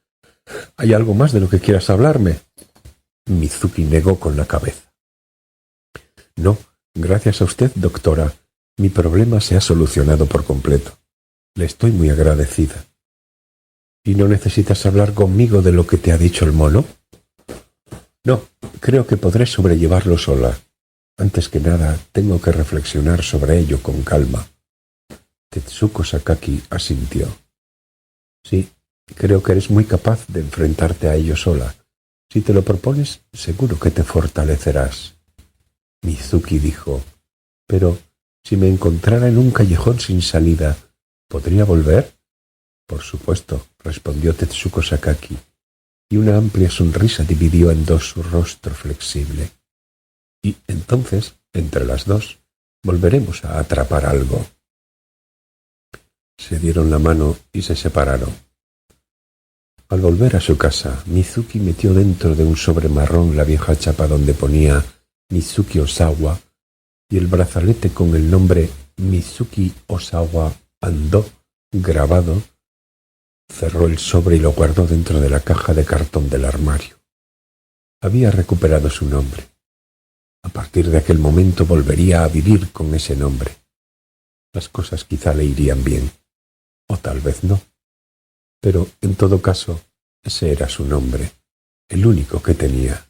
¿Hay algo más de lo que quieras hablarme? Mizuki negó con la cabeza. No, gracias a usted, doctora, mi problema se ha solucionado por completo. Le estoy muy agradecida. ¿Y no necesitas hablar conmigo de lo que te ha dicho el mono? No, creo que podré sobrellevarlo sola. Antes que nada, tengo que reflexionar sobre ello con calma. Tetsuko Sakaki asintió. Sí, creo que eres muy capaz de enfrentarte a ello sola. Si te lo propones, seguro que te fortalecerás. Mizuki dijo, pero si me encontrara en un callejón sin salida, ¿podría volver? Por supuesto, respondió Tetsuko Sakaki, y una amplia sonrisa dividió en dos su rostro flexible. Y entonces, entre las dos, volveremos a atrapar algo. Se dieron la mano y se separaron. Al volver a su casa, Mizuki metió dentro de un sobre marrón la vieja chapa donde ponía Mizuki Osawa y el brazalete con el nombre Mizuki Osawa Ando grabado. Cerró el sobre y lo guardó dentro de la caja de cartón del armario. Había recuperado su nombre. A partir de aquel momento volvería a vivir con ese nombre. Las cosas quizá le irían bien, o tal vez no. Pero, en todo caso, ese era su nombre, el único que tenía.